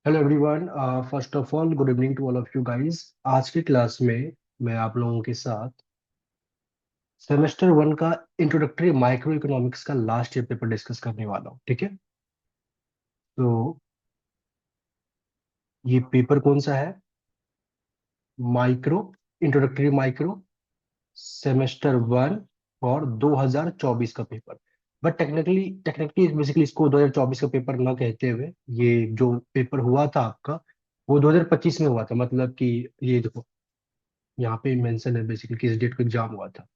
Hello everyone. First of all good evening to all of you guys. आज की क्लास में मैं आप लोगों के साथ सेमेस्टर वन का इंट्रोडक्टरी माइक्रो इकोनॉमिक्स का लास्ट ईयर पेपर डिस्कस करने वाला हूँ। ठीक है, तो ये पेपर कौन सा है? Micro introductory micro semester one और 2024 का paper. But technically technically basically इसको 2024 का पेपर ना कहते हुए, ये जो पेपर हुआ था आपका वो 2025 में हुआ था। मतलब कि ये देखो, यहाँ पे मेंशन है बेसिकली किस डेट को एग्जाम हुआ था।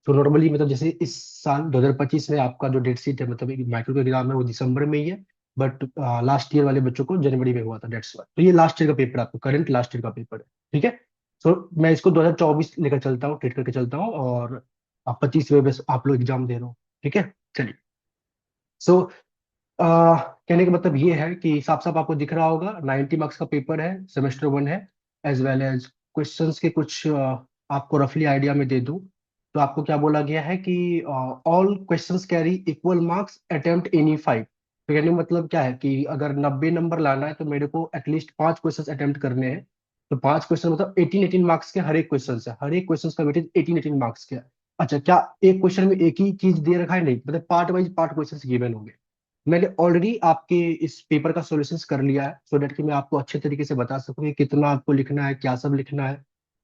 तो नॉर्मली मतलब जैसे इस साल 2025 में आपका जो डेट शीट है, मतलब एक माइक्रो का एग्जाम है वो दिसंबर में ही है। बट लास्ट ईयर वाले बच्चों को जनवरी में हुआ था, डेट्स वाई। तो ये लास्ट ईयर का पेपर, आपका करंट लास्ट ईयर का पेपर है। ठीक है, सो मैं इसको 2024 लेकर चलता हूँ, ट्रीट करके चलता हूँ, और आप 25 में बस आप लोग एग्जाम दे रहे हो। ठीक है, चलिए। सो कहने का मतलब ये है कि साफ साफ आपको दिख रहा होगा 90 मार्क्स का पेपर है, सेमेस्टर वन है। एज वेल एज क्वेश्चंस के कुछ आपको रफली आइडिया में दे दूं तो आपको क्या बोला गया है कि all questions carry equal marks attempt any five. तो कहने का मतलब क्या है कि अगर 90 नंबर लाना है तो मेरे को एटलीस्ट पांच क्वेश्चन अटेम्प्ट करने हैं। तो पांच क्वेश्चन मतलब 18 मार्क्स के हर एक क्वेश्चन है, हर एक क्वेश्चन का वेटेज 18 मार्क्स के है। अच्छा, क्या एक क्वेश्चन में एक ही चीज दे रखा है? नहीं, मतलब part wise part question given होंगे। मैंने ऑलरेडी आपके इस पेपर का सॉल्यूशंस कर लिया है, सो दैट कि मैं आपको अच्छे तरीके से बता सकूं कि कितना आपको लिखना है, क्या सब लिखना है।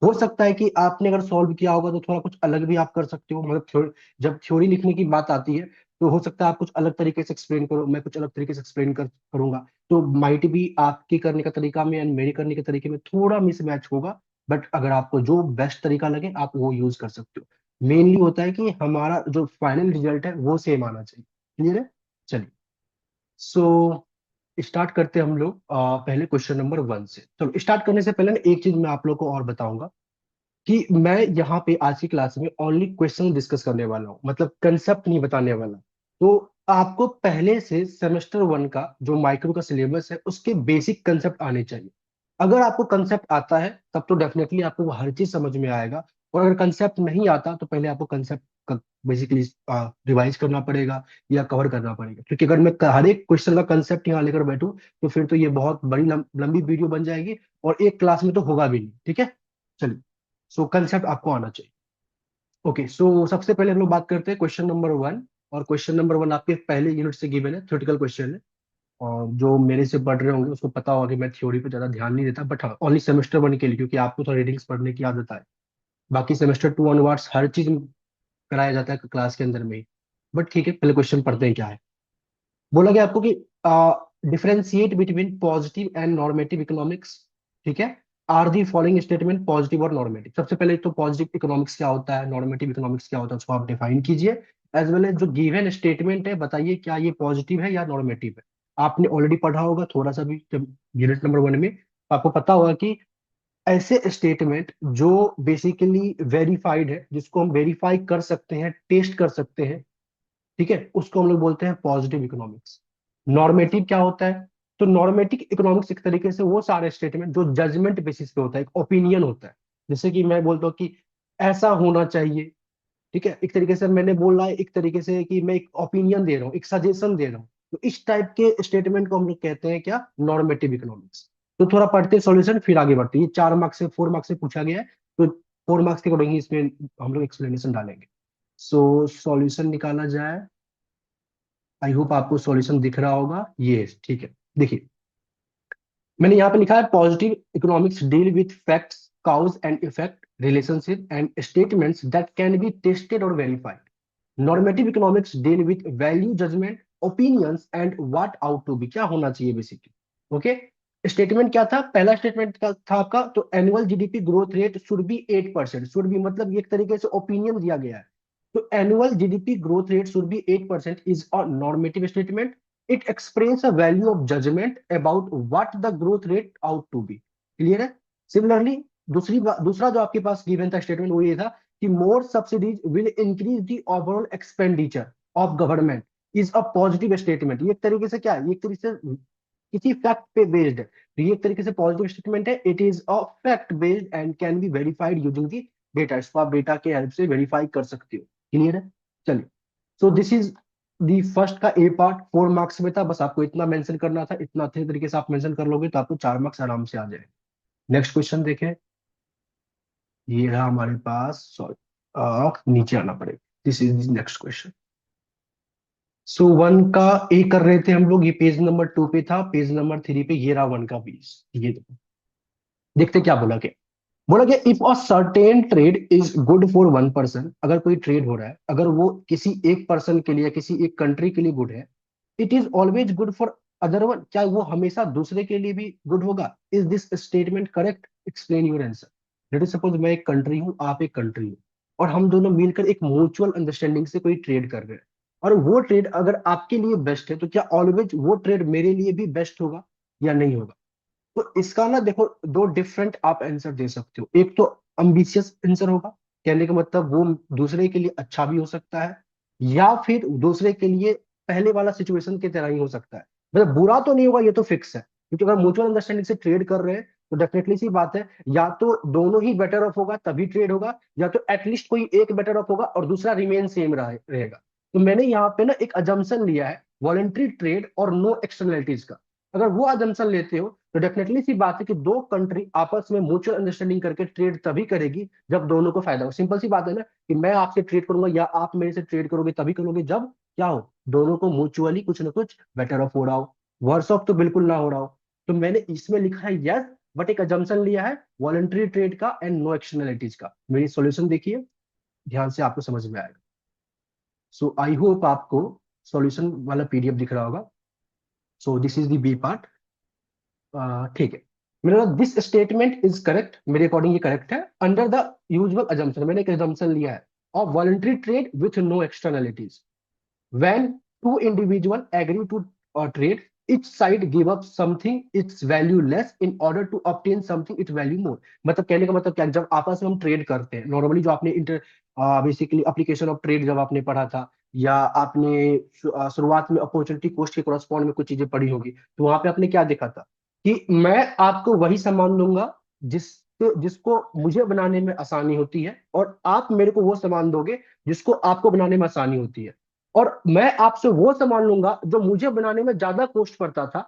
हो सकता है कि आपने अगर सॉल्व किया होगा तो थोड़ा कुछ अलग भी आप कर सकते हो। मतलब जब थ्योरी लिखने की बात आती है तो हो सकता है आप कुछ अलग तरीके से एक्सप्लेन करो, मैं कुछ अलग तरीके से एक्सप्लेन करूंगा। तो माइट भी आपकी करने का तरीका में एंड मेरे करने के तरीके में थोड़ा मिसमैच होगा। बट अगर आपको जो बेस्ट तरीका लगे आप वो यूज कर सकते हो। मेनली होता है कि हमारा जो फाइनल रिजल्ट है वो सेम आना चाहिए। क्लियर है? चलिए, सो स्टार्ट करते हैं हम लोग पहले क्वेश्चन नंबर वन से। चलो, स्टार्ट करने से पहले ना एक चीज मैं आप लोग को और बताऊंगा कि मैं यहाँ पे आज की क्लास में ओनली क्वेश्चन डिस्कस करने वाला हूँ, मतलब कंसेप्ट नहीं बताने वाला। तो आपको पहले से सेमेस्टर वन का जो माइक्रो का सिलेबस है उसके बेसिक कंसेप्ट आने चाहिए। अगर आपको कंसेप्ट आता है तब तो डेफिनेटली आपको वो हर चीज समझ में आएगा। और अगर कंसेप्ट नहीं आता तो पहले आपको कंसेप्ट बेसिकली रिवाइज करना पड़ेगा या कवर करना पड़ेगा। क्योंकि अगर मैं हर एक क्वेश्चन का कंसेप्ट यहाँ लेकर बैठूं तो फिर तो ये बहुत बड़ी लंबी वीडियो बन जाएगी, और एक क्लास में तो होगा भी नहीं। ठीक है, चलिए। सो कंसेप्ट आपको आना चाहिए। ओके, सो सबसे पहले हम लोग बात करते हैं क्वेश्चन नंबर वन। और क्वेश्चन नंबर वन आपके पहले यूनिट से गिवन है, थ्योरेटिकल क्वेश्चन है। और जो मेरे से पढ़ रहे होंगे उसको पता होगा कि मैं थ्योरी पे ज्यादा ध्यान नहीं देता, बट हाँ ओनली सेमेस्टर वन के लिए, क्योंकि आपको थोड़ा रीडिंग्स पढ़ने की आदत है। बाकी सेमेस्टर टू ऑनवर्ड्स हर चीज कराया जाता है क्लास के अंदर में ही। बट ठीक है, पहले क्वेश्चन पढ़ते हैं क्या है। बोला गया आपको कि differentiate between positive and normative economics. ठीक है, are the following statement positive और नॉर्मेटिव। सबसे पहले तो पॉजिटिव इकोनॉमिक्स क्या होता है, नॉर्मेटिव इकोनॉमिक्स क्या होता है, उसको आप डिफाइन कीजिए। एज वेल एज जो गिवन स्टेटमेंट है बताइए क्या ये पॉजिटिव है या नॉर्मेटिव है। आपने ऑलरेडी पढ़ा होगा थोड़ा सा भी जब यूनिट नंबर वन में, तो आपको पता होगा कि ऐसे स्टेटमेंट जो बेसिकली वेरीफाइड है, जिसको हम वेरीफाई कर सकते हैं, टेस्ट कर सकते हैं, ठीक है, उसको हम लोग बोलते हैं पॉजिटिव इकोनॉमिक्स। नॉर्मेटिव क्या होता है? तो नॉर्मेटिव इकोनॉमिक्स एक तरीके से वो सारे स्टेटमेंट जो जजमेंट बेसिस पे होता है, एक ओपिनियन होता है। जैसे कि मैं बोलता हूँ कि ऐसा होना चाहिए। ठीक है, एक तरीके से मैंने बोला है, एक तरीके से कि मैं एक ओपिनियन दे रहा हूँ, एक सजेशन दे रहा हूँ। तो इस टाइप के स्टेटमेंट को हम लोग कहते हैं क्या? Normative economics. तो थोड़ा पढ़ते हैं सॉल्यूशन फिर आगे बढ़ते हैं। ये 4 मार्क्स से 4 मार्क्स से पूछा गया है, तो 4 मार्क्स के अकॉर्डिंग इसमें हम लोग एक्सप्लेनेशन डालेंगे। सो सॉल्यूशन निकाला जाए। आई होप आपको सॉल्यूशन दिख रहा होगा, ये ठीक है। देखिए, मैंने यहाँ पे लिखा है positive economics deal with facts, cause and effect, relationship and statements that can be tested और verified. Normative economics deal with value, judgement, opinions and what ought to be, क्या होना चाहिए बेसिकली। ओके, स्टेटमेंट क्या था? पहला statement का था आपका, तो annual GDP growth rate should be 8%। Should be मतलब ये एक तरीके से ओपिनियन दिया गया है। तो annual GDP growth rate should be 8% is a normative statement. It express a value of judgement about what the growth rate ought to be. Clear है? सिमिलरली दूसरा जो आपके पास गिवन था स्टेटमेंट वो ये था कि more subsidies will increase the overall expenditure of government, is a positive statement. ये एक तरीके से क्या है? ये एक तरीके से किसी फैक्ट पे बेस्ड है, तो ये एक तरीके से पॉजिटिव स्टेटमेंट है। It is a fact based and can be verified using the data. इसको आप डेटा के हेल्प से वेरीफाई कर सकते हो। क्लियर है? चलिए, सो दिस इज दी फर्स्ट का ए पार्ट 4 मार्क्स में था, बस आपको इतना मेंशन करना था, इतना अच्छे तरीके से आप मेंशन कर लोगे तो आपको 4 मार्क्स आराम से आ जाए। नेक्स्ट क्वेश्चन देखें। ये रहा हमारे पास, सॉरी नीचे आना पड़ेगा। This is next question. So one का ए कर रहे थे हम लोग, ये पेज नंबर 2 पे था, पेज नंबर 3 पे ये रहा वन का पेज। ये देखो, देखते क्या बोला क्या। बोला गया if a certain trade is good for one person, अगर कोई ट्रेड हो रहा है, अगर वो किसी एक पर्सन के लिए या किसी एक कंट्री के लिए गुड है, it is always good for other one, क्या वो हमेशा दूसरे के लिए भी गुड होगा? Is this statement correct? Explain your answer. Let us suppose मैं एक कंट्री हूँ, आप एक कंट्री हो, और हम दोनों मिलकर एक म्यूचुअल अंडरस्टैंडिंग से कोई ट्रेड कर रहे हैं, और वो ट्रेड अगर आपके लिए बेस्ट है, तो क्या ऑलवेज वो ट्रेड मेरे लिए भी बेस्ट होगा या नहीं होगा? तो इसका ना देखो, दो डिफरेंट आप आंसर दे सकते हो। एक तो अम्बिशियस आंसर होगा, कहने का मतलब वो दूसरे के लिए अच्छा भी हो सकता है, या फिर दूसरे के लिए पहले वाला सिचुएशन की तरह ही हो सकता है। मतलब बुरा तो नहीं होगा, ये तो फिक्स है, क्योंकि अगर म्यूचुअल अंडरस्टैंडिंग से ट्रेड कर रहे हैं तो डेफिनेटली सी बात है, या तो दोनों ही बेटर ऑफ होगा तभी ट्रेड होगा, या तो एटलीस्ट कोई एक बेटर ऑफ होगा और दूसरा रिमेन सेम रहेगा। तो मैंने यहाँ पे ना एक अजम्पशन लिया है, वॉलेंट्री ट्रेड और नो एक्सटर्नलिटीज का। अगर वो अजम्पशन लेते हो तो डेफिनेटली सी बात है कि दो कंट्री आपस में म्यूचुअल अंडरस्टैंडिंग करके ट्रेड तभी करेगी जब दोनों को फायदा हो। सिंपल सी बात है ना, कि मैं आपसे ट्रेड करूंगा या आप मेरे से ट्रेड करोगे तभी करोगे जब क्या हो, दोनों को म्यूचुअली कुछ ना कुछ बेटर ऑफ हो रहा हो, वर्स ऑफ तो बिल्कुल ना हो रहा हो। तो मैंने इसमें लिखा है यस, बट एक अजम्पशन लिया है वॉलंटरी ट्रेड का एंड नो एक्सटर्नलिटीज का। मेरी सॉल्यूशन देखिए ध्यान से, आपको समझ में आएगा। सो आई होप आपको सॉल्यूशन वाला पीडीएफ दिख रहा होगा। So this is the B part. ठीक है, मेरा दिस स्टेटमेंट इज करेक्ट, मेरे अकॉर्डिंग ये करेक्ट है, अंडर द यूजुअल अजम्पशन, मैंने एक अजम्पशन लिया है of voluntary trade with no externalities. When two individuals agree to trade, each side give up something its value less in order to obtain something its value more। मतलब कहने का मतलब क्या, जब आपस में हम ट्रेड करते हैं नॉर्मली, जो आपने inter basically application of trade जब आपने पढ़ा था, या आपने शुरुआत में अपॉर्चुनिटी कॉस्ट के कोरस्पॉन्ड में कुछ चीजें पढ़ी होगी, तो वहां पे आपने क्या देखा था कि मैं आपको वही सामान दूंगा जिसको मुझे बनाने में आसानी होती है, और आप मेरे को वो सामान दोगे जिसको आपको बनाने में आसानी होती है। और मैं आपसे वो सामान लूंगा जो मुझे बनाने में ज्यादा कॉस्ट पड़ता था,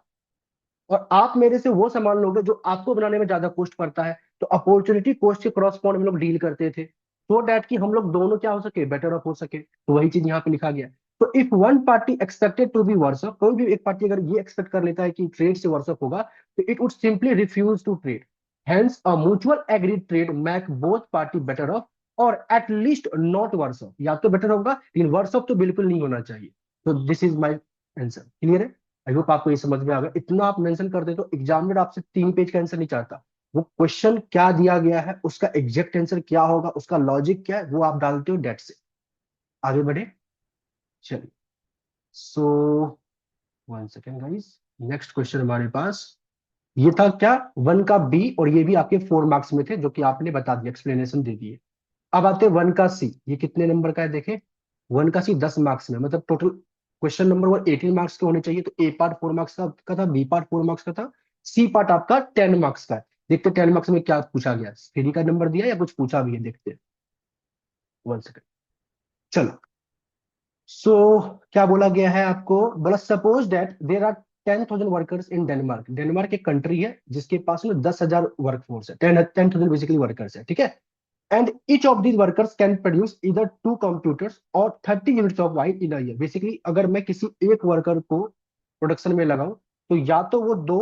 और आप मेरे से वो सामान लोगे जो आपको बनाने में ज्यादा कॉस्ट पड़ता है। तो अपॉर्चुनिटी कॉस्ट के क्रॉसपॉन्ड में लोग डील करते थे, सो डैट कि हम लोग दोनों क्या हो सके, बेटर ऑफ हो सके। तो वही चीज यहाँ पे लिखा गया। तो if one party expected to be worse off, कोई भी एक पार्टी अगर ये एक्सपेक्ट कर लेता है कि ट्रेड से वर्स ऑफ होगा, तो it would simply refuse to trade. Hence a mutual agreed trade make both party better off, और एटलीस्ट नॉट वर्स ऑफ, या तो बेटर होगा लेकिन वर्स ऑफ तो बिल्कुल नहीं होना चाहिए। तो this is my answer. Clear है? आई होप आपको ये समझ में आ गया। इतना आप मेंशन कर दे तो एग्जामिनर आपसे 3 पेज का आंसर नहीं चाहता, वो क्वेश्चन क्या दिया गया है उसका एग्जैक्ट आंसर क्या होगा, उसका लॉजिक क्या है, वो आप डालते हो, डेट से आगे बढ़े। चलिए, so one second guys, next question हमारे पास ये था क्या, वन का बी, और ये भी आपके 4 मार्क्स में थे जो कि आपने बता दिया, एक्सप्लेनेशन दे दिए। अब आते हैं वन का सी, ये कितने नंबर का है देखें। वन का सी 10 मार्क्स में, मतलब टोटल क्वेश्चन नंबर वो 18 मार्क्स के होने चाहिए, तो ए पार्ट 4 मार्क्स का था, बी पार्ट 4 मार्क्स का था, सी पार्ट आपका 10 मार्क्स का है। देखते 10 मार्क्स में क्या पूछा गया, थ्री का नंबर दिया या कुछ पूछा भी है, देखते हैं। वन सेकेंड, चलो। सो क्या बोला गया है आपको, बोला suppose that there are 10,000 workers in Denmark. Denmark एक कंट्री है जिसके पास में 10,000 वर्कफोर्स है, 10,000 बेसिकली वर्कर्स है, ठीक है। And each of these workers can produce either 2 computers or 30 units of wine in a year। Basically अगर मैं किसी एक वर्कर को प्रोडक्शन में लगाऊं, तो या तो वो 2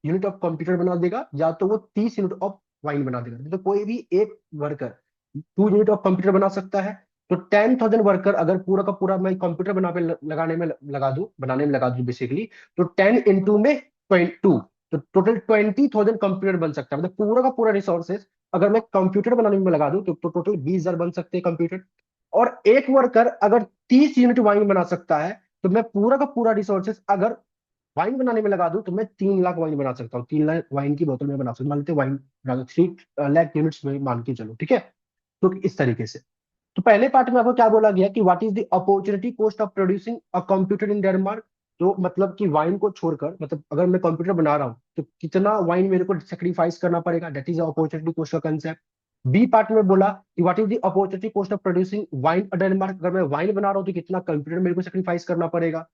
यूनिट ऑफ कंप्यूटर बना देगा, या तो वो 30 यूनिट ऑफ वाइन बना देगा। तो कोई भी एक वर्कर 2 यूनिट ऑफ कंप्यूटर बना सकता है। तो 10,000 वर्कर अगर पूरा का पूरा मैं कंप्यूटर लगाने में लगा दूं, बनाने में लगा दूं बेसिकली, तो 10 इंटू में 22, तो टोटल 20,000 कंप्यूटर बन सकता है। मतलब पूरा का पूरा रिसोर्सेज अगर मैं कंप्यूटर बनाने में लगा दूं तो टोटल 20,000 बन सकते हैं कंप्यूटर। और एक वर्कर अगर 30 यूनिट वाइन बना सकता है, तो मैं पूरा का पूरा रिसोर्सेज अगर वाइन बनाने में लगा दूं तो मैं 3 लाख वाइन बना सकता हूँ। 3 लाख वाइन की बोतल में बना सकता हूँ, मान लेते वाइन बना 3 लाख यूनिट्स में मान के चलो, ठीक है। तो इस तरीके से, तो पहले पार्ट में आपको क्या बोला गया कि what is the opportunity cost of producing a computer in Denmark. तो मतलब कि वाइन को छोड़कर, मतलब अगर मैं कंप्यूटर बना रहा हूँ तो कितना वाइन मेरे को सेक्रीफाइस करना पड़ेगा, दैट इज अपॉर्चुनिटी कॉस्ट का कंसेप्ट। बी पार्ट में बोला कि what is the opportunity cost of producing wine Denmark, अगर मैं वाइन बना रहा हूँ तो कितना कंप्यूटर मेरे को सेक्रीफाइस करना पड़ेगा।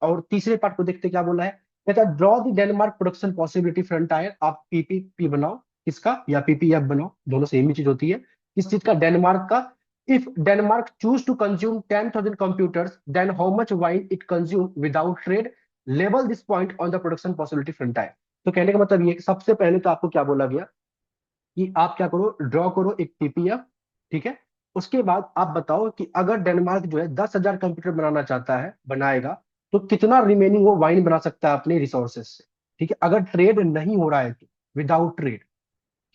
और तीसरे पार्ट को देखते क्या बोला है, कहता है draw the Denmark production possibility front tyre, आप पीपीपी बनाओ किसका, या पीपीएफ बनाओ, दोनों सेम ही चीज होती है। किस चीज का, डेनमार्क का। If Denmark choose to consume 10,000 computers then how much wine it consume without trade, label this point on the production possibility frontier. तो कहने का मतलब ये कि सबसे पहले तो आपको क्या बोला गया कि आप क्या करो, ड्रॉ करो एक पीपीएफ, ठीक है। उसके बाद आप बताओ कि अगर डेनमार्क जो है 10,000 कंप्यूटर बनाना चाहता है, बनाएगा, तो कितना रिमेनिंग वो वाइन बना सकता है अपने रिसोर्सेज से, ठीक है, अगर ट्रेड नहीं हो रहा है तो, विदाउट ट्रेड।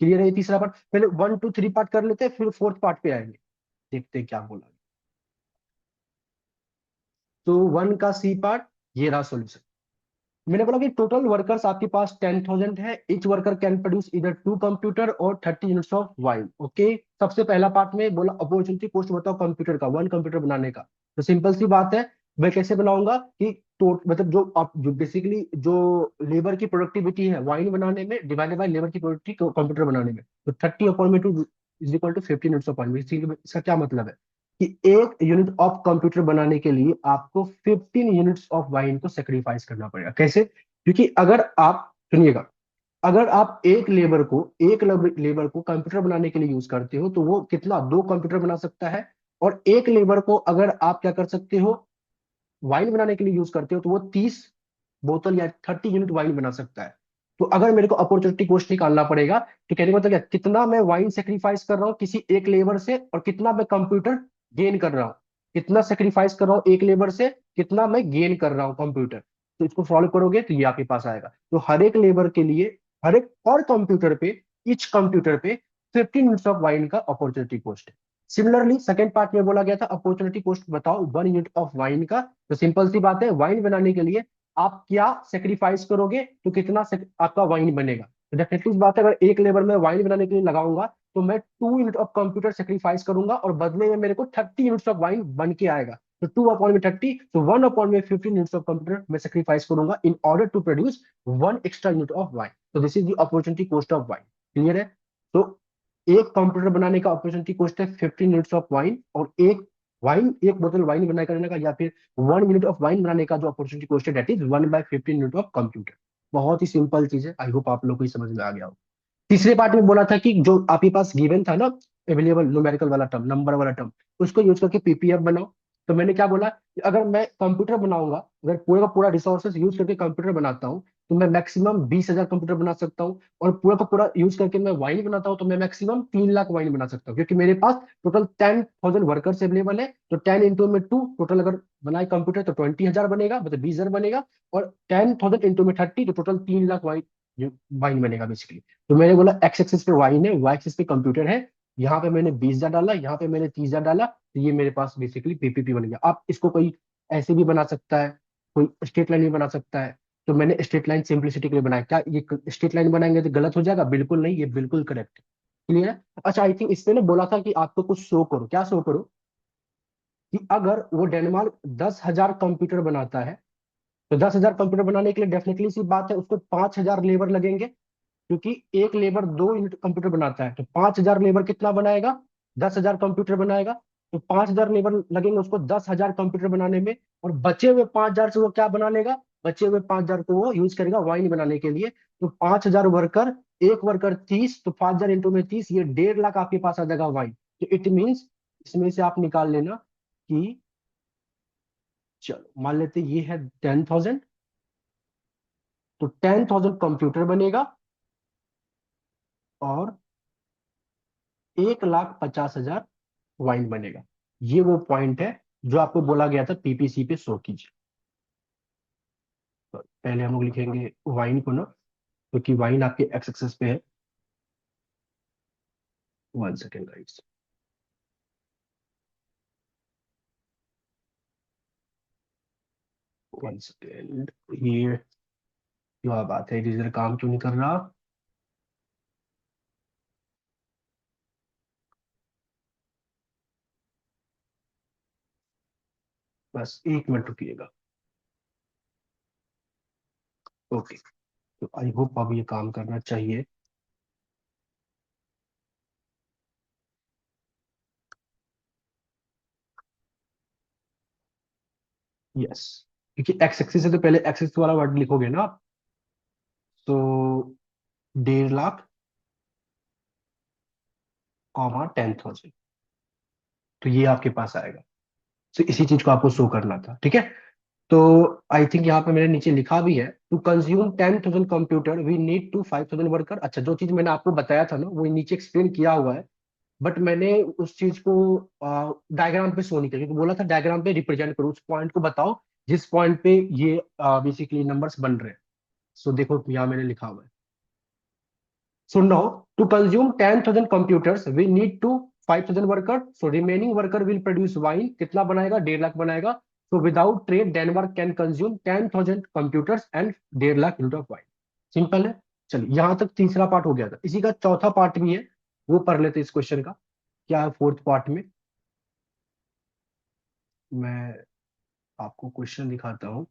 क्लियर है ये तीसरा पार्ट, पहले 1 2 3 पार्ट कर लेते हैं, फिर फोर्थ पार्ट पे आएंगे, देखते हैं क्या बोला। तो वन का सी पार्ट, ये रहा सॉल्यूशन। मैंने बोला कि टोटल वर्कर्स आपके पास 10,000 है, इच वर्कर कैन प्रोड्यूस इधर 2 कंप्यूटर और 30 यूनिट्स ऑफ वाइन, ओके। सबसे पहला पार्ट में बोला अपॉर्चुनिटी कॉस्ट बताओ कंप्यूटर का, 1 कंप्यूटर बनाने का। तो सिंपल सी बात है, मैं कैसे बनाऊंगा कि मतलब जो आप जो बेसिकली जो लेबर की प्रोडक्टिविटी है वाइन बनाने में डिवाइडेड बाय लेबर की प्रोडक्टिविटी कंप्यूटर बनाने में, तो 30/2 is equal to 15 units of wine. इसका क्या मतलब है कि एक यूनिट ऑफ कंप्यूटर बनाने के लिए आपको 15 यूनिट्स ऑफ वाइन को सेक्रीफाइस करना पड़ेगा। कैसे, क्योंकि अगर आप सुनिएगा, अगर आप एक लेबर को कंप्यूटर बनाने के लिए यूज करते हो तो वो कितना 2 कंप्यूटर बना सकता है। और एक लेबर को अगर आप क्या कर सकते हो, वाइन बनाने के लिए यूज करते हो तो वो 30 बोतल या 30 यूनिट वाइन बना सकता है। तो अगर मेरे को अपॉर्चुनिटी कॉस्ट निकालना पड़ेगा, तो कहने का मतलब क्या, कितना मैं वाइन सेक्रीफाइस कर रहा हूँ किसी एक लेबर से, और कितना मैं कंप्यूटर गेन कर रहा हूँ, कितना सेक्रीफाइस कर रहा हूँ एक लेबर से, कितना मैं गेन कर रहा हूँ कंप्यूटर। तो इसको सॉल्व करोगे तो ये आपके पास आएगा। तो हर एक लेबर के लिए, हर एक और कंप्यूटर पे, इच कंप्यूटर पे 15 यूनिट्स ऑफ वाइन का अपॉर्चुनिटी कॉस्ट है। सिमिलरली सेकंड पार्ट में बोला गया था अपॉर्चुनिटी कॉस्ट बताओ 1 यूनिट ऑफ वाइन का। तो सिंपल सी बात है, वाइन बनाने के लिए आप क्या सेक्रीफाइस करोगे तो कितना आपका वाइन बनेगा। तो डेफिनेटली इस बात है, अगर एक लेबर में वाइन बनाने के लिए लगाऊंगा तो मैं 2 यूनिट ऑफ कंप्यूटर सेक्रीफाइस करूंगा और बदले में मेरे को 30 यूनिट्स ऑफ वाइन बन के आएगा। तो 2/30, तो 1/15 यूनिट्स ऑफ कंप्यूटर मैं सेक्रीफाइस करूंगा in order to produce 1 extra unit of wine. तो this is the opportunity cost of wine. Clear है। तो एक कंप्यूटर बनाने का अपॉर्चुनिटी कॉस्ट है 15 यूनिट्स ऑफ वाइन, और एक बोतल वाइन बनाने करने का या फिर 1 यूनिट ऑफ वाइन बनाने का जो अपॉर्चुनिटी कॉस्ट है that is 1/15 unit of computer. बहुत ही सिंपल चीज है, आई होप आप लोग को ही समझ में आ गया हो। तीसरे पार्ट में बोला था कि जो आपके पास गिवन था ना, अवेलेबल न्यूमेरिकल वाला टर्म, नंबर वाला टर्म, उसको यूज करके पीपीएफ बनाओ। तो मैंने क्या बोला कि अगर मैं कंप्यूटर बनाऊंगा, अगर पूरा का पूरा रिसोर्सेज यूज करके कंप्यूटर बनाता हूँ तो मैं मैक्सिमम 20,000 कंप्यूटर बना सकता हूँ। और पूरा का पूरा यूज करके मैं वाइन बनाता हूँ तो मैं मैक्सिमम 3 लाख वाइन बना सकता हूँ, क्योंकि मेरे पास टोटल 10,000 वर्कर्स अवेलेबल है। तो 10 इंटू में 2, टोटल अगर बनाए कंप्यूटर तो 20,000 बनेगा, मतलब 20,000 बनेगा। और 10,000 इंटू में 30, तो टोटल 3 लाख वाइन वाइन बनेगा बेसिकली। तो मैंने बोला एक्स एक्सिस पे वाइन है, वाई एक्सिस पे कंप्यूटर है। यहाँ पे मैंने 20,000 डाला, यहाँ पे मैंने 30,000 डाला, तो ये मेरे पास बेसिकली पीपीपी बन गया। आप इसको कोई ऐसे भी बना सकता है, कोई स्ट्रेट लाइन भी बना सकता है। तो मैंने स्ट्रेट लाइन सिंप्लिसिटी के लिए बनाया। क्या ये स्ट्रेट लाइन बनाएंगे तो गलत हो जाएगा? बिल्कुल नहीं, ये बिल्कुल करेक्ट है। क्लियर है। अच्छा, आई थिंक इसमें ना बोला था कि आपको कुछ शो करो, क्या शो करो, कि अगर वो डेनमार्क 10,000 कंप्यूटर बनाता है, तो 10,000 कंप्यूटर बनाने के लिए डेफिनेटली सी बात है उसको 5,000 लेबर लगेंगे, क्योंकि एक लेबर 2 यूनिट कंप्यूटर बनाता है। तो 5,000 लेबर कितना बनाएगा, 10,000 कंप्यूटर बनाएगा। तो 5,000 लेबर लगेंगे उसको 10,000 कंप्यूटर बनाने में। और बचे हुए 5,000 से वो क्या बना लेगा, बचे हुए 5,000 को वो यूज करेगा वाइन बनाने के लिए। तो 5,000 वर्कर, एक वर्कर 30, तो 5,000 इंटू में 30, ये 1.5 लाख आपके पास आ जाएगा वाइन। तो इट मीन्स इसमें से आप निकाल लेना कि, चलो मान लेते ये है 10,000, तो 10,000 कंप्यूटर बनेगा और 1,50,000 वाइन बनेगा। ये वो पॉइंट है जो आपको बोला गया था पीपीसी पे शो कीजिए। तो पहले हम लोग लिखेंगे वाइन को ना, क्योंकि वाइन आपके एक्स एक्सेस पे है। 1 सेकेंड गाइस। 1 सेकेंड, ये क्या बात है, इधर काम क्यों नहीं कर रहा? बस 1 मिनट रुकिएगा। ओके, तो आई होप अब ये काम करना चाहिए। यस, क्योंकि एक्स एक्सिस से तो पहले एक्स एक्सिस वाला वर्ड लिखोगे ना आप। तो 1.5 लाख कॉमा 10,000, तो ये आपके पास आएगा। तो इसी चीज को आपको शो करना था, ठीक है। तो आई थिंक यहाँ पे मैंने नीचे लिखा भी है, to consume 10,000 computer we need to 5,000 worker. अच्छा, जो चीज मैंने आपको बताया था ना वो नीचे एक्सप्लेन किया हुआ है, बट मैंने उस चीज को डायग्राम पे शो नहीं किया, क्योंकि बोला था डायग्राम पे रिप्रेजेंट करो, उस पॉइंट को बताओ जिस पॉइंट पे ये बेसिकली नंबर्स बन रहे हैं। सो देखो यहाँ मैंने लिखा हुआ है। So now, to consume 10,000 computers, we need to 5,000 worker. So remaining worker will produce wine. कितना बनाएगा? 1.5 लाख बनाएगा. So without trade, Denmark can consume 10,000 computers and 1.5 lakh unit of wine. Simple है। चलिए, यहाँ तक तीसरा पार्ट हो गया था। इसी का चौथा पार्ट भी है, वो पढ़ लेते इस क्वेश्चन का। क्या है फोर्थ पार्ट में? मैं आपको क्वेश्चन दिखाता हूँ।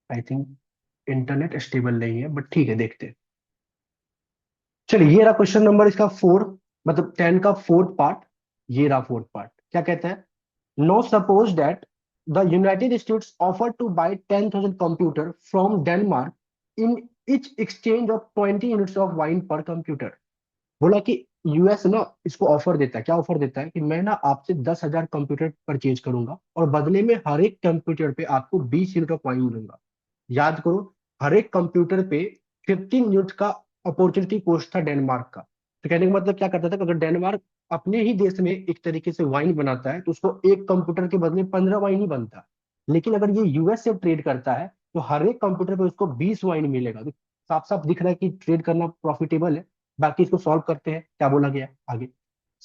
आई थिंक इंटरनेट स्टेबल नहीं है, बट ठीक है, देखते हैं। चलिए, ये रहा क्वेश्चन नंबर इसका 4, मतलब 10 का फोर्थ पार्ट। ये रहा फोर्थ पार्ट, क्या कहता है? Now suppose that the United States offer to buy 10,000 computer from Denmark in each exchange of 20 units of wine पर कंप्यूटर। बोला कि यूएस ना इसको ऑफर देता है, क्या ऑफर देता है कि मैं ना आपसे 10,000 कंप्यूटर परचेज करूंगा और बदले में हर एक कंप्यूटर पे आपको 20 यूनिट ऑफ वाइन दूंगा। याद करो, हर एक कंप्यूटर पे 15 यूनिट का अपॉर्चुनिटी कॉस्ट था डेनमार्क का। तो कहने का मतलब क्या करता था कि अगर डेनमार्क अपने ही देश में एक तरीके से वाइन बनाता है तो उसको एक कंप्यूटर के बदले 15 वाइन ही बनता। लेकिन अगर ये यूएस से ट्रेड करता है तो हर एक कंप्यूटर पे उसको 20 वाइन मिलेगा। तो साफ साफ दिख रहा है कि ट्रेड करना प्रॉफिटेबल है। बाकी इसको सॉल्व करते हैं, क्या बोला गया है आगे।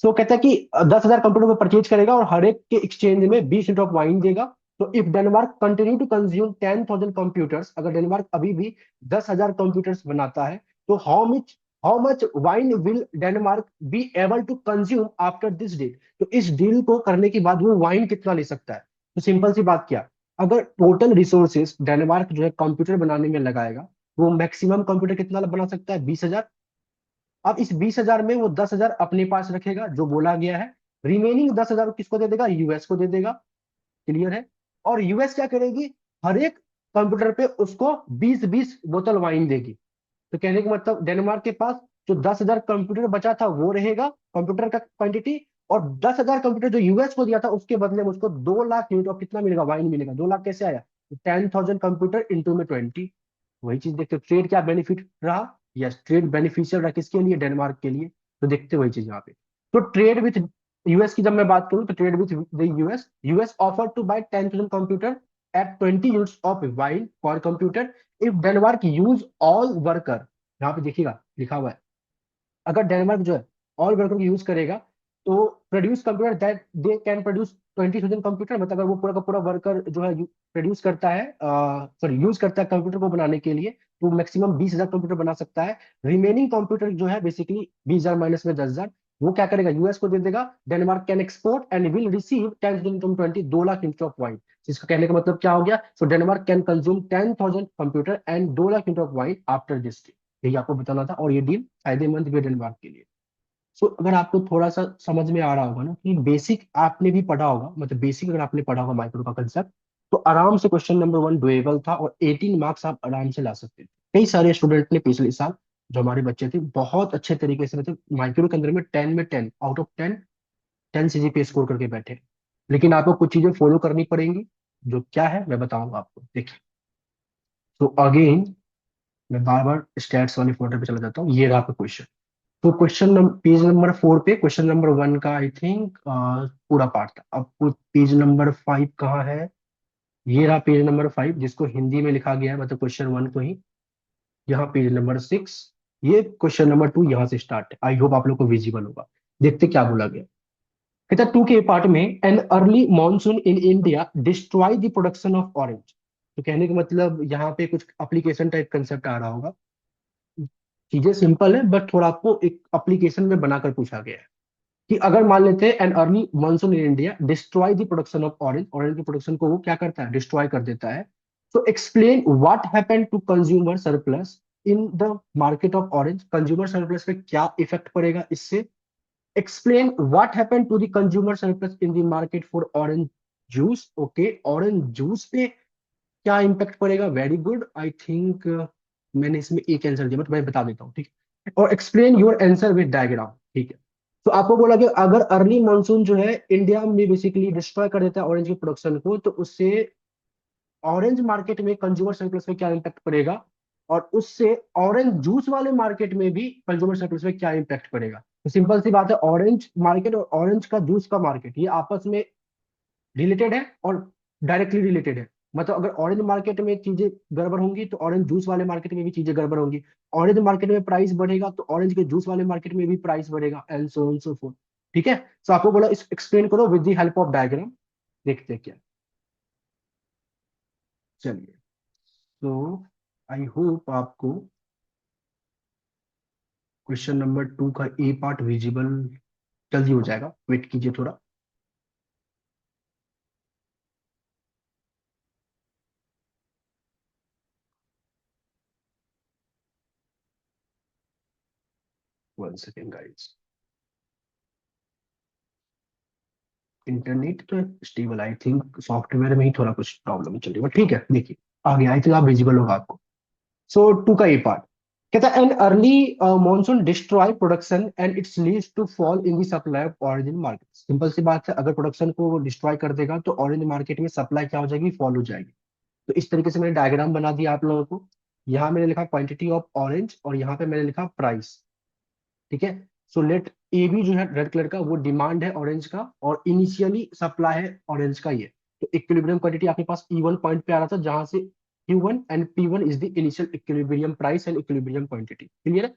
सो कहता है कि 10,000 कंप्यूटर को परचेज करेगा और हर एक के एक्सचेंज में 20 यूनिट ऑफ वाइन देगा। तो if Denmark continue to consume 10,000 computers, अगर डेनमार्क अभी भी 10,000 कंप्यूटर्स बनाता है, तो how much wine will Denmark be able to consume after this deal. तो इस डील को करने के बाद वो वाइन कितना ले सकता है? तो सिंपल सी बात, क्या अगर टोटल रिसोर्सेस डेनमार्क जो है कंप्यूटर बनाने में लगाएगा, वो मैक्सिमम कंप्यूटर कितना बना सकता है? 20,000। अब इस 20,000 में वो 10,000 अपने पास रखेगा जो बोला गया है, रिमेनिंग 10,000 किसको दे देगा? यूएस को दे देगा। क्लियर है? और यूएस क्या करेगी? हर एक कंप्यूटर पे उसको 20-20 बोतल वाइन देगी। तो कहने का मतलब डेनमार्क के पास जो 10,000 कंप्यूटर बचा था वो रहेगा, कंप्यूटर का क्वांटिटी। और 10,000 कंप्यूटर जो यूएस को दिया था उसके बदले में उसको 2 लाख यूनिट ऑफ कितना मिलेगा? वाइन मिलेगा। 2 लाख कैसे आया? 10,000 कंप्यूटर इंटू में 20। वही चीज देखते हो, ट्रेड क्या बेनिफिट रहा? यस, ट्रेड बेनिफिशियल रहा, किसके लिए? डेनमार्क के लिए। तो देखते हो वही चीज यहाँ पे। तो ट्रेड विथ यूएस की जब मैं बात करूं, तो trade with the US offer to buy 10,000 computer at 20 units of wine for computer if Denmark use all worker. यहाँ पे देखिएगा लिखा हुआ है, अगर डेनमार्क जो है ऑल वर्कर को यूज करेगा तो produce computer that they can produce 20,000 computer. मतलब अगर वो पूरा का पूरा वर्कर जो है प्रोड्यूस करता है, सॉरी यूज करता है कंप्यूटर को बनाने के लिए, तो मैक्सिमम 20,000 कंप्यूटर बना सकता है। रिमेनिंग कंप्यूटर जो है बेसिकली 20,000 माइनस में 10,000, वो क्या करेगा? यूएस को दे देगा। Denmark can export and will receive 10,000 2 lakh unit of wine. इसका कहने का मतलब क्या हो गया? So Denmark can consume 10,000 computer and 2 lakh unit of wine after this. यही आपको बताना था, और ये डील फायदेमंद भी है डेनमार्क के लिए। सो अगर आपको थोड़ा सा समझ में आ रहा होगा ना कि बेसिक आपने भी पढ़ा होगा, मतलब बेसिक अगर आपने पढ़ा होगा माइक्रो का कंसेप्ट, तो आराम से क्वेश्चन नंबर 1 डुएबल था और 18 मार्क्स आप आराम से ला सकते थे। कई सारे स्टूडेंट ने पिछले साल जो हमारे बच्चे थे बहुत अच्छे तरीके से, मतलब माइक्रो के अंदर में 10 में 10 आउट ऑफ 10 10 सीजीपीए स्कोर करके बैठे। लेकिन आपको कुछ चीजें फॉलो करनी पड़ेंगी, जो क्या है मैं बताऊंगा आपको, देखिए। तो अगेन मैं बार बार स्टैट्स वाली फोल्डर पे चला जाता हूँ। ये रहा आपका क्वेश्चन। तो क्वेश्चन पेज नंबर 4 पे क्वेश्चन नंबर 1 का आई थिंक पूरा पार्ट था। अब पेज नंबर 5 कहाँ है? ये रहा पेज नंबर 5, जिसको हिंदी में लिखा गया है, मतलब क्वेश्चन 1 को ही। यहाँ पेज नंबर 6, ये क्वेश्चन नंबर 2 यहाँ से स्टार्ट है। आई होप आप लोग को विजिबल होगा। देखते क्या बोला गया। कहता 2 के पार्ट में, an early monsoon in India destroy the production of orange. तो कहने का मतलब यहाँ पे कुछ एप्लीकेशन टाइप कंसेप्ट आ रहा होगा। चीजें सिंपल है, बट थोड़ा आपको एक एप्लीकेशन में बनाकर पूछा गया है कि अगर मान लेते हैं an early monsoon in India destroy the production of orange, orange की प्रोडक्शन को वो क्या करता है? डिस्ट्रॉय कर देता है। तो explain what happened to consumer surplus in the market of orange. Consumer surplus पे क्या इफेक्ट पड़ेगा इससे? Explain what happened to the consumer surplus in the market for orange juice. Okay, orange juice पे क्या इम्पैक्ट पड़ेगा? Very good, I think मैंने इसमें एक आंसर दिया, बट मैं बता देता हूँ, ठीक है। और explain your answer with diagram, ठीक है। तो आपको बोला कि अगर अर्ली मानसून जो है इंडिया में बेसिकली डिस्ट्रॉय कर देता है ऑरेंज के प्रोडक्शन को, तो उससे ऑरेंज मार्केट में कंज्यूमर सरप्लस पे क्या इम्पैक्ट पड़ेगा, और उससे ऑरेंज जूस वाले मार्केट में भी कंज्यूमर सरप्लस पे क्या इम्पैक्ट पड़ेगा। तो सिंपल सी बात है, ऑरेंज मार्केट और ऑरेंज का जूस का मार्केट ये आपस में रिलेटेड है और डायरेक्टली रिलेटेड है। मतलब अगर ऑरेंज मार्केट में चीजें गड़बड़ होंगी तो ऑरेंज जूस वाले मार्केट में भी चीजें गड़बड़ होंगी। ऑरेंज मार्केट में प्राइस बढ़ेगा तो ऑरेंज के जूस वाले मार्केट में भी प्राइस बढ़ेगा, and so on so fourth. ठीक है, तो आपको बोला इस एक्सप्लेन करो with the help of diagram. देखते हैं क्या। चलिए, तो आई होप आपको क्वेश्चन नंबर 2 का ए पार्ट विजिबल जल्दी हो जाएगा, वेट कीजिए थोड़ा। 1 सेकेंड गाइस, इंटरनेट तो स्टेबल, आई थिंक सॉफ्टवेयर में ही थोड़ा कुछ प्रॉब्लम चल रही है, बट ठीक है, देखिए आगे आई थिंक आप विजिबल होगा आपको। सो 2 का ए पार्ट कहता है an early monsoon destroy production and its leads to fall in the supply of orange market. Simple सी बात है, अगर प्रोडक्शन को डिस्ट्रॉय कर देगा तो ऑरेंज मार्केट में सप्लाई क्या हो जाएगी? फॉल हो जाएगी। तो इस तरीके से मैंने डायग्राम बना दिया आप लोगों को। यहाँ मैंने लिखा क्वांटिटी ऑफ ऑरेंज और यहाँ पे मैंने लिखा प्राइस, ठीक है। सो लेट ए बी जो है रेड कलर का वो डिमांड है ऑरेंज का, और इनिशियली सप्लाई है ऑरेंज का ये। तो इक्विलिब्रियम क्वांटिटी आपके पास E1 पॉइंट पे आ रहा था, जहां से Q1 and P1 is the initial equilibrium price and equilibrium quantity. Clear है?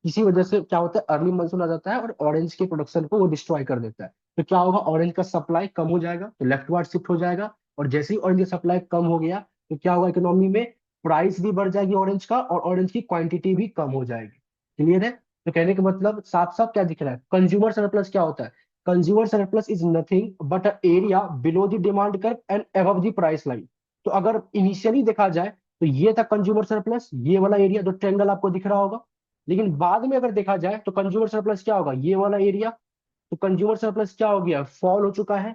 इसी वजह से क्या होता है, अर्ली मानसून आ जाता है और ऑरेंज के प्रोडक्शन को वो डिस्ट्रॉय कर देता है। तो क्या होगा, ऑरेंज का सप्लाई कम हो जाएगा, तो लेफ्टवर्ड शिफ्ट हो जाएगा। और जैसे ही ऑरेंज का सप्लाई कम हो गया तो क्या होगा, इकोनॉमी में प्राइस भी बढ़ जाएगी ऑरेंज का, और ऑरेंज की क्वांटिटी भी कम हो जाएगी। क्लियर है? तो कहने का मतलब साफ साफ क्या दिख रहा है, कंज्यूमर सरप्लस क्या होता है? Consumer surplus is nothing but a area below the demand curve and above the price line. तो अगर इनिशियली देखा जाए तो ये था कंज्यूमर सरप्लस, ये वाला एरिया जो ट्रेंगल आपको दिख रहा होगा। लेकिन बाद में अगर देखा जाए तो कंज्यूमर सरप्लस क्या होगा, ये वाला एरिया। तो कंज्यूमर सरप्लस क्या हो गया, फॉल हो चुका है।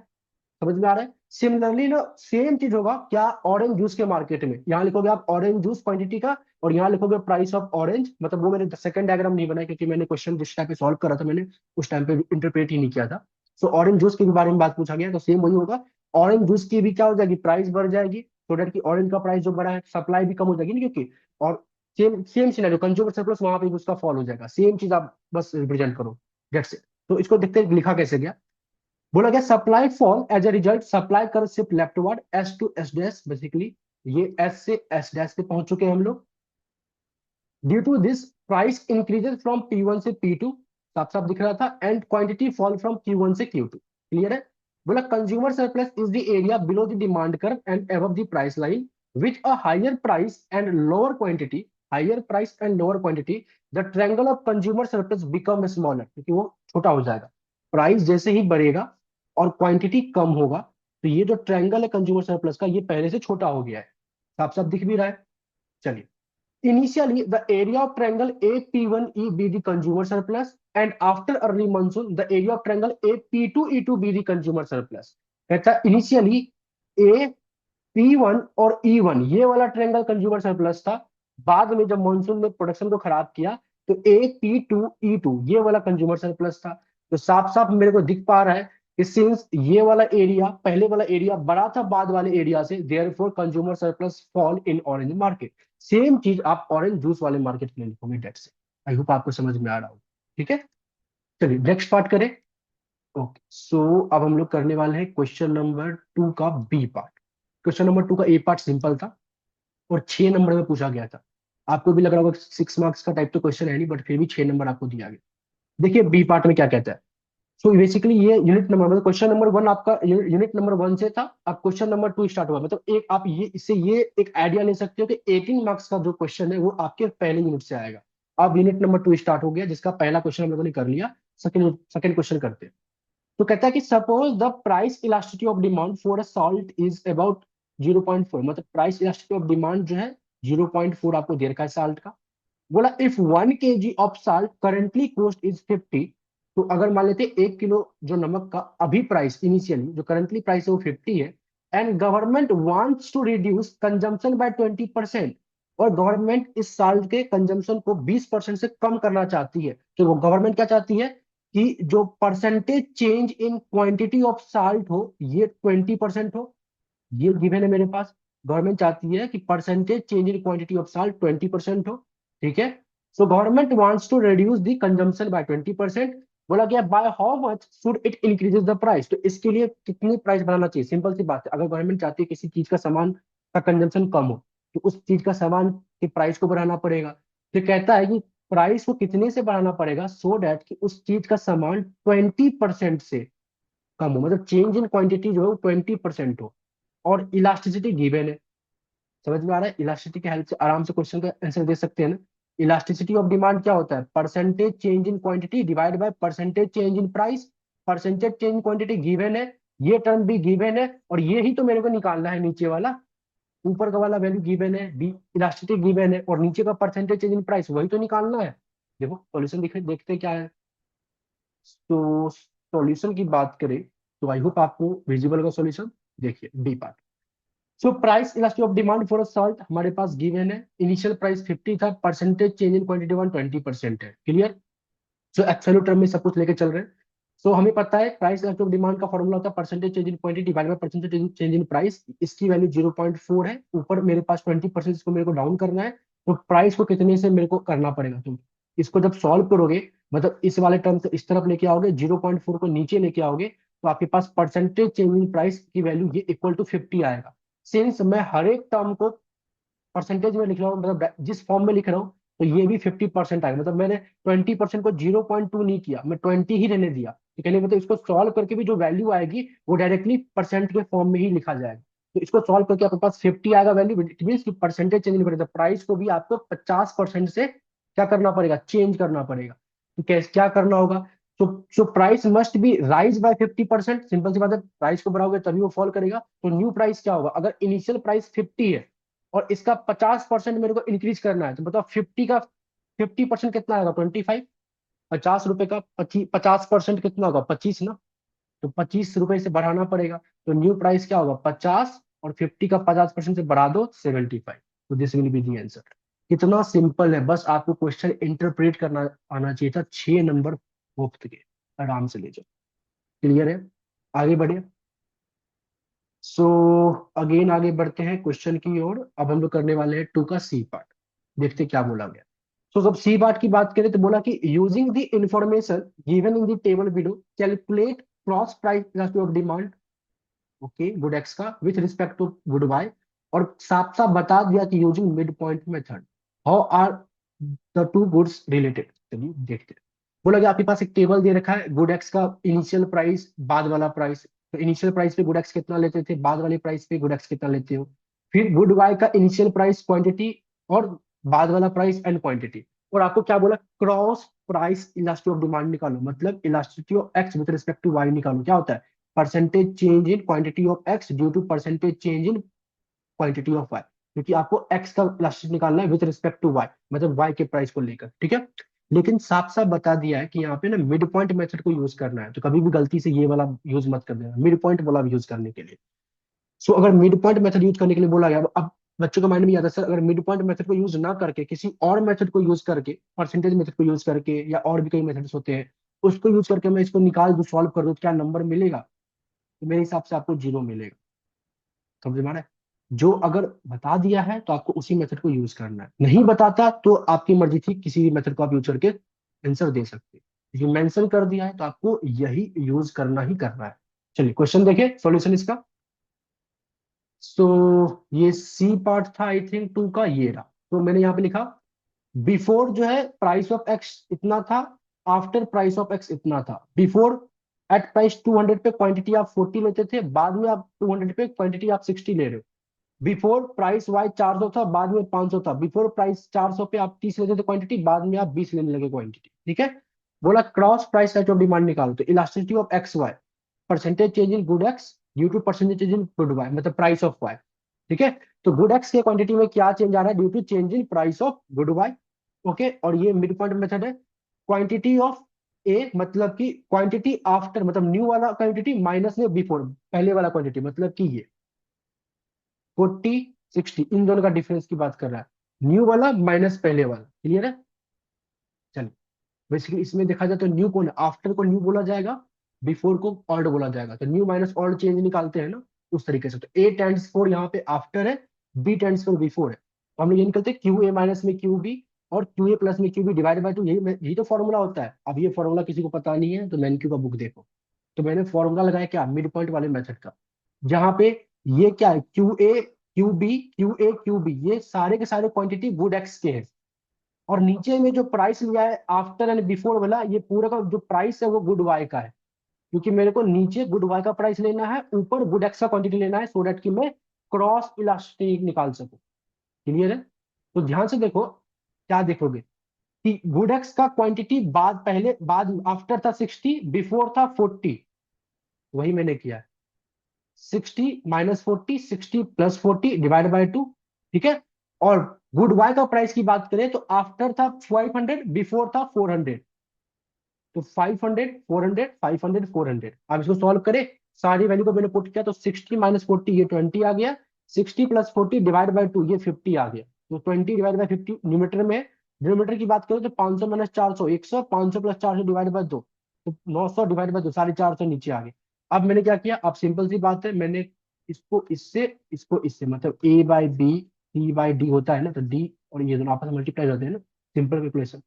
समझ में आ रहा है? सिमिलरली ना सेम चीज होगा क्या ऑरेंज जूस के मार्केट में। यहाँ लिखोगे आप ऑरेंज जूस क्वांटिटी का, और यहाँ लिखोगे प्राइस ऑफ ऑरेंज। मतलब वो मैंने सेकंड डायग्राम नहीं बनाया क्योंकि मैंने क्वेश्चन जिस टाइम पे सॉल्व करा था मैंने उस टाइम पे इंटरप्रेट ही नहीं किया था। सो ऑरेंज जूस के बारे में बात पूछा गया तो सेम वही होगा। ऑरेंज जूस की भी क्या हो जाएगी, प्राइस बढ़ जाएगी, सो डेट की ऑरेंज का प्राइस जो बढ़ा है सप्लाई भी कम हो जाएगी ना, क्योंकि और same same scenario consumer surplus वहां पे भी उसका फॉल हो जाएगा। सेम चीज आप बस रिप्रेजेंट करो, गेट्स इट। तो इसको देखते हैं लिखा कैसे गया। बोला गया supply fall as a result supply कर shift leftward S to S dash, basically ये एस से एस डैश पे पहुंच चुके हैं हम लोग। Due to this price increases from P1 से P2, साफ साफ दिख रहा था, and quantity fall from Q1 से Q2। क्लियर है? बोला consumer surplus is the area below the demand curve and above the price line which a higher price and lower quantity, higher price and lower quantity the triangle of consumer surplus become smaller, क्योंकि वो छोटा हो जाएगा। Price जैसे ही बढ़ेगा और quantity कम होगा तो ये जो ट्रायंगल है कंज्यूमर सरप्लस का ये पहले से छोटा हो गया है। साफ साफ दिख भी रहा है। चलिए, initially the area of triangle AP1E be the consumer surplus, and after early monsoon the area of triangle AP2E2 be the consumer surplus। कहता है इनिशियली AP1 और E1 ये वाला ट्रायंगल कंज्यूमर सरप्लस था। बाद में जब मानसून ने प्रोडक्शन को खराब किया तो AP2E2 ये वाला कंज्यूमर सरप्लस था। तो साफ साफ मेरे को दिख पा रहा है कि सिंस ये वाला एरिया पहले वाला एरिया बड़ा था बाद वाले एरिया से, therefore consumer surplus fall in orange market. Same चीज आप ऑरेंज जूस वाले मार्केट में लिखोगे, डेट से। आई होप आपको समझ में आ रहा हो। ठीक है, चलिए नेक्स्ट पार्ट करें। ओके, सो अब हम लोग करने वाले हैं क्वेश्चन नंबर 2 का बी पार्ट। क्वेश्चन नंबर 2 का ए पार्ट सिंपल था और 6 नंबर में पूछा गया था। आपको भी लग रहा होगा 6 मार्क्स का टाइप तो क्वेश्चन है नहीं, बट फिर भी 6 नंबर आपको दिया गया। देखिए बी पार्ट में क्या कहता है। सो बेसिकली ये यूनिट नंबर मतलब क्वेश्चन नंबर 1 आपका यूनिट नंबर 1 से था। अब क्वेश्चन नंबर 2 स्टार्ट हुआ, मतलब एक आप ये इससे ये एक आइडिया ले सकते हो कि 18 मार्क्स का जो क्वेश्चन है वो आपके पहले यूनिट से आएगा। अब यूनिट नंबर 2 स्टार्ट हो गया जिसका पहला क्वेश्चन हम लोगों ने कर लिया। सेकंड सेकंड क्वेश्चन करते हैं। तो कहता है कि suppose the price elasticity of demand for a salt is about 0.4, मतलब प्राइस इलास्टिसिटी ऑफ डिमांड जो है 0.4 आपको दे रखा है साल्ट का। बोला if 1 kg of salt currently cost is 50, तो अगर मान लेते 1 किलो जो नमक का अभी प्राइस इनिशियली जो करंटली प्राइस है वो 50 है, and government wants to reduce consumption by 20%, और गवर्नमेंट इस साल के कंजम्पशन को 20% से कम करना चाहती है। तो वो गवर्नमेंट क्या चाहती है कि जो percentage change in quantity of salt हो ये 20% हो। ये गिवन है मेरे पास। गवर्नमेंट चाहती है कि percentage change in quantity of salt 20% हो। ठीक है। So government wants to reduce the consumption by 20%। बोला गया by how much should it increases the price, तो इसके लिए कितनी प्राइस बढ़ाना चाहिए। सिंपल सी बात है, अगर गवर्नमेंट चाहती है किसी चीज का सामान का कंजम्पशन कम हो तो उस चीज का सामान के प्राइस को बढ़ाना पड़ेगा। तो कहता है कि प्राइस को कितने से बढ़ाना पड़ेगा सो डैट कि उस चीज का सामान 20% से कम हो, मतलब चेंज इन क्वांटिटी जो है वो 20% हो। और इलास्टिसिटी गिवन है। समझ में आ रहा है, इलास्टिसिटी की हेल्प से आराम से क्वेश्चन का आंसर दे सकते हैं ना। इलास्टिसिटी ऑफ डिमांड क्या होता है, percentage change in quantity divide by percentage change in price. Percentage change in quantity given है, ये टर्म भी गिवन है, और ये ही तो मेरे को निकालना है नीचे वाला। ऊपर का वाला वैल्यू गिवन है, बी इलास्टिसिटी गिवन है, और नीचे का परसेंटेज चेंज इन प्राइस वही तो निकालना है। देखो सॉल्यूशन दिखे देखते क्या है। तो सॉल्यूशन की बात करें तो आई होप आपको विजिबल का सॉल्यूशन। देखिए D part. So price elasticity of demand for a salt हमारे पास गिवन है, इनिशियल प्राइस 50 था, परसेंटेज चेंज इन क्वांटिटी 120% है। क्लियर। सो एब्सोल्यूट टर्म में सब कुछ लेके चल रहे हैं। सो हमें पता है प्राइस इलास्टिसिटी ऑफ डिमांड का फॉर्मूला होता है percentage change in quantity divide by percentage change in price. इसकी वैल्यू 0.4 है, ऊपर मेरे पास 20% इसको मेरे को डाउन करना है। तो प्राइस को कितने से मेरे को करना पड़ेगा, तो इसको जब सॉल्व करोगे मतलब इस वाले टर्म से इस तरफ लेके आओगे, 0.4 को नीचे लेके आओगे, तो आपके पास परसेंटेज चेंज इन प्राइस की वैल्यू ये इक्वल टू 50 आएगा। सिंस मैं हर एक टर्म को परसेंटेज में लिख रहा हूँ, मतलब जिस फॉर्म में लिख रहा हूँ, तो ये भी 50% आएगा। मतलब मैंने 20% को 0.2 नहीं किया, मैं 20 ही रहने दिया। तो कहने का मतलब इसको सॉल्व करके भी जो वैल्यू आएगी वो डायरेक्टली परसेंट के फॉर्म में ही लिखा जाएगा। तो इसको सॉल्व करके आपके पास 50 आएगा value, it mean percentage change नहीं करेगा, प्राइस को भी आपको 50% से क्या करना पड़ेगा, चेंज करना पड़ेगा। तो कैसे क्या करना होगा। So price must be rise by 50%। Simple सी बात है, प्राइस को बढ़ाओगे तभी वो फॉल करेगा। तो न्यू प्राइस क्या होगा, अगर इनिशियल प्राइस 50 है और इसका 50% मेरे को इंक्रीज करना है, तो बताओ 50% कितना आएगा, 25। 50 रुपए का 50% कितना होगा, 25 ना। तो 25 रुपए से बढ़ाना पड़ेगा। तो न्यू प्राइस क्या होगा, 50, और 50 का 50% से बढ़ा दो 75। तो this will be the answer. कितना सिंपल है, बस आपको क्वेश्चन इंटरप्रेट करना आना चाहिए था। 6 नंबर मुफ्त के, आराम से ले जाओ। क्लियर है, आगे बढ़े। सो अगेन आगे बढ़ते हैं क्वेश्चन की ओर। अब हम लोग करने वाले हैं 2 का सी पार्ट। देखते हैं क्या बोला गया। सो जब सी पार्ट की बात करें तो बोला कि using the information given in the table below calculate cross price elasticity of demand, okay, good X का with respect to good Y. और साफ साफ बता दिया कि using mid point method how are the two goods related. चलिए देखते हैं। बोला कि आपके पास एक टेबल दे रखा है, गुड एक्स का इनिशियल प्राइस बाद वाला प्राइस। तो इनिशियल प्राइस पे गुड एक्स कितना लेते थे, बाद वाली प्राइस पे गुड एक्स कितना लेते हो। फिर गुड वाई का इनिशियल प्राइस क्वांटिटी और बाद वाला प्राइस एंड क्वांटिटी। और आपको क्या बोला, cross price elasticity of demand निकालो, मतलब elasticity of X with respect to Y निकालो। क्या होता है, percentage change in quantity of X due to percentage change in quantity of Y. क्योंकि आपको एक्स का इलास्टिसिटी निकालना है विद रिस्पेक्ट टू वाई, मतलब वाई के प्राइस को लेकर। ठीक है। लेकिन साफ साफ बता दिया है कि यहाँ पे ना मिड पॉइंट मेथड को यूज करना है, तो कभी भी गलती से ये वाला यूज मत कर देना, मिड पॉइंट वाला यूज करने के लिए। सो अगर मिड पॉइंट मेथड यूज करने के लिए बोला गया, अब बच्चों के माइंड में आता है सर अगर मिड पॉइंट मेथड को यूज ना करके किसी और मेथड को यूज करके, परसेंटेज मेथड को यूज करके, या और भी कई मेथड्स होते हैं, उसको यूज करके मैं इसको निकाल दूं, सॉल्व कर दूं, तो क्या नंबर मिलेगा। तो मेरे हिसाब से आपको 0 मिलेगा। समझ में आ रहा है। जो अगर बता दिया है तो आपको उसी मेथड को यूज करना है, नहीं बताता तो आपकी मर्जी थी, किसी भी मेथड को आप यूज करके आंसर दे सकते हैं। लेकिन मेंशन कर दिया है तो आपको यही यूज करना ही करना है। चलिए क्वेश्चन देखिए, सॉल्यूशन इसका। सो ये सी पार्ट था आई थिंक 2 का, ये रहा। तो मैंने यहाँ पे लिखा बिफोर जो है प्राइस ऑफ एक्स इतना था, आफ्टर प्राइस ऑफ एक्स इतना था। बिफोर एट प्राइस 200 पे क्वांटिटी आप 40 लेते थे, बाद में आप 200 पे क्वांटिटी आप 60 ले रहे हो। बिफोर प्राइस वाई 400 था, बाद में 500 था। बिफोर प्राइस 400 पे आप 30 लेते थे क्वांटिटी, बाद में आप 20 लेने लगे क्वांटिटी। ठीक है। बोला cross price rate of demand निकालो, तो elasticity of X Y, percentage change in good X due to percentage change in good Y, मतलब प्राइस ऑफ वाई। ठीक है। तो गुड एक्स के क्वांटिटी में क्या चेंज आ रहा है, due to change in price of good Y. Okay. और ये मिड पॉइंट मेथड है, क्वांटिटी ऑफ ए मतलब कि क्वांटिटी आफ्टर, मतलब न्यू वाला क्वांटिटी माइनस में बिफोर पहले वाला क्वांटिटी, मतलब कि ये 40 60 इन दोनों का डिफरेंस की बात कर रहा है, न्यू वाला माइनस पहले वाला। क्लियर है? चलिए, बेसिकली इसमें देखा जाए तो न्यू को आफ्टर को न्यू बोला जाएगा, बिफोर को ओल्ड बोला जाएगा। तो न्यू माइनस ओल्ड चेंज निकालते हैं ना, उस तरीके से। तो ए टेंड्स फॉर यहाँ पे आफ्टर है, बी टेंड्स फॉर बिफोर है। तो हम लोग ये निकलते हैं क्यू ए माइनस में क्यू बी और क्यू ए प्लस में Q B divide by two, यही तो फॉर्मूला होता है। अब ये फॉर्मूला किसी को पता नहीं है तो मैन क्यू का बुक देखो। तो मैंने फॉर्मूला लगाया क्या, मिड पॉइंट वाले मेथड का, जहां पे ये क्या है, क्यू ए क्यू बी ये सारे के सारे क्वांटिटी गुड एक्स के हैं। और नीचे में जो प्राइस लिया है आफ्टर एंड बिफोर वाला, ये पूरा का जो प्राइस है वो गुड वाई का है, क्योंकि मेरे को नीचे गुड वाई का प्राइस लेना है, ऊपर गुड एक्स का क्वांटिटी लेना है, सो दैट कि मैं क्रॉस इलास्टिक निकाल सकूं। क्लियर है? तो ध्यान से देखो, क्या देखोगे कि गुड एक्स का क्वांटिटी बाद पहले बाद आफ्टर था 60, बिफोर था 40, वही मैंने किया है। 60 - 40, 60 + 40 डिवाइड बाय 2। ठीक है? और गुड वाई का प्राइस की बात करें तो आफ्टर था 500, बिफोर था 400। तो 500 400 500 400। अब इसको सॉल्व करें, सारी वैल्यू को मैंने पुट किया तो 60 - 40 ये 20 आ गया, 60 + 40 डिवाइड बाय 2 ये 50 आ गया। तो 20 डिवाइड बाय 50 न्यूमीटर में, डिनोमीटर की बात करें तो 500 - 400 100, 500 + 400 डिवाइड बाय 2 तो 900 डिवाइड बाय 2 450 नीचे आ गए। अब मैंने क्या किया, अब सिंपल सी बात है, मैंने इसको इससे मतलब A by B, C by D होता है ना, तो डी और ये दोनों आपस में मल्टीप्लाई होते हैं ना, सिंपल कैलकुलेशन।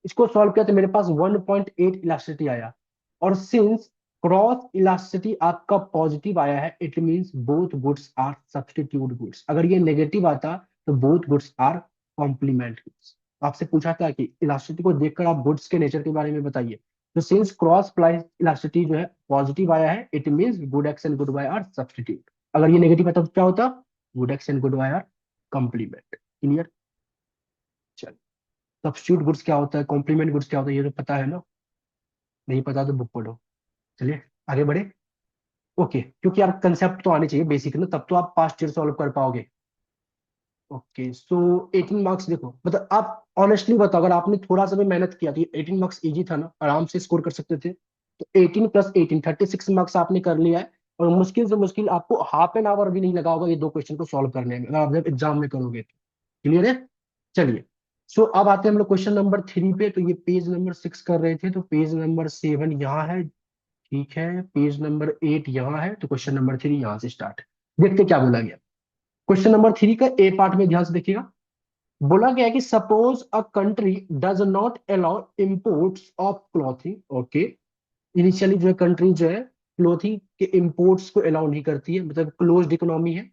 इसको सॉल्व किया तो मेरे पास 1.8 इलास्टिसिटी आया। और सिंस क्रॉस इलास्टिसिटी आपका पॉजिटिव आया है, it means both goods are substitute goods. अगर ये नेगेटिव आता तो both goods are complement goods. आपसे पूछा था कि इलास्टिसिटी को देखकर आप गुड्स के नेचर के बारे में बताइए। तो सिंस क्रॉस प्राइस इलास्टिसिटी जो है पॉजिटिव आया है, it means good X and good Y are substitute. अगर ये नेगेटिव आता तो क्या होता, good X and good Y are complement. Clear? Substitute goods क्या होता है, कॉम्प्लीमेंट गुड्स क्या होता है, ये तो पता है ना? नहीं पता तो बुक पढ़ो। चलिए आगे बढ़े। ओके, क्योंकि यार कंसेप्ट तो आने चाहिए बेसिक ना, तब तो आप पास्ट ईयर सॉल्व कर पाओगे। ओके, सो 18 मार्क्स देखो, मतलब आप ऑनेस्टली बताओ, अगर आपने थोड़ा सा भी मेहनत किया तो ये 18 मार्क्स इजी था ना, आराम से स्कोर कर सकते थे। तो 18 + 18 36 मार्क्स आपने कर लिया है। और मुश्किल से मुश्किल आपको हाफ एन आवर भी नहीं लगा होगा ये दो क्वेश्चन को सॉल्व करने में, अगर आप जब एग्जाम में करोगे तो। क्लियर है? चलिए, सो अब आते हैं हम लोग क्वेश्चन नंबर 3 पे। तो ये पेज नंबर 6 कर रहे थे, तो पेज नंबर 7 यहाँ है। ठीक है, पेज नंबर 8 यहाँ है, तो क्वेश्चन नंबर 3 यहाँ से स्टार्ट। देखते क्या बोला गया। क्वेश्चन नंबर 3 का ए पार्ट में ध्यान से देखिएगा। बोला गया है कि suppose a country does not allow imports of clothing. Okay, initially जो है कंट्री जो है क्लोथिंग के इंपोर्ट्स को अलाउ नहीं करती है, मतलब क्लोज्ड इकोनॉमी है।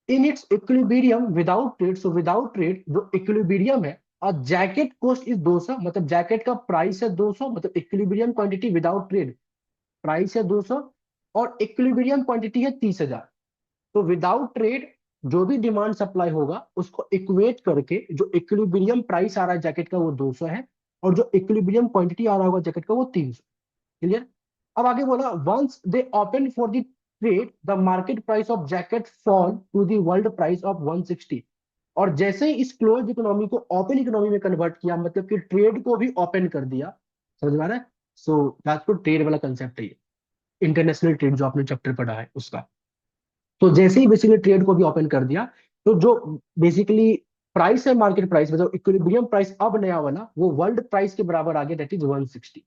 In its equilibrium without trade, so without trade जो इक्विलिब्रियम है, और जैकेट कॉस्ट इज 200, मतलब जैकेट का प्राइस है 200, मतलब equilibrium quantity without trade price है 200, और इक्विलिब्रियम क्वांटिटी है 30,000। तो विदाउट ट्रेड जो भी डिमांड सप्लाई होगा उसको इक्वेट करके जो इक्विलिब्रियम प्राइस आ रहा है जैकेट का वो 200 है, और जो इक्विलिब्रियम क्वांटिटी आ रहा होगा जैकेट का वो 300। क्लियर? अब आगे बोला, once they open for the trade the market price of jacket fall to the world price of 160। और जैसे ही इस क्लोज इकोनॉमी को ओपन इकोनॉमी में कन्वर्ट किया, मतलब कि ट्रेड को भी ओपन कर दिया। समझ में आ रहा है? सो दैट्स ट्रेड वाला कंसेप्ट है ये, इंटरनेशनल ट्रेड जो आपने चैप्टर पढ़ा है उसका। तो जैसे ही बेसिकली ट्रेड को भी ओपन कर दिया, तो जो बेसिकली प्राइस है मार्केट प्राइस, मतलब इक्विलिब्रियम प्राइस अब नया वाला वो वर्ल्ड प्राइस के बराबर आ गया, दैट इज 160।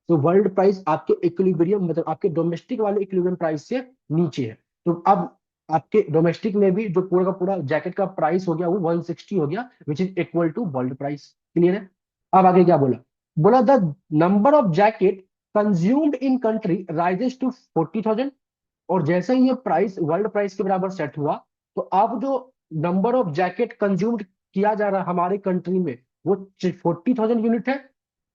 तो वर्ल्ड प्राइस आपके इक्विलिब्रियम मतलब आपके डोमेस्टिक वाले इक्विलिब्रियम प्राइस से नीचे है। तो अब आपके डोमेस्टिक में भी जो पूरा का पूरा जैकेट का प्राइस हो गया वो 160 हो गया, which is equal to world price. Clear है? अब आगे क्या बोला, बोला the number of jacket consumed in country rises to 40,000। और जैसे ही ये प्राइस वर्ल्ड प्राइस के बराबर सेट हुआ, तो अब जो नंबर ऑफ जैकेट कंज्यूम्ड किया जा रहा है हमारे कंट्री में वो 40,000 यूनिट है।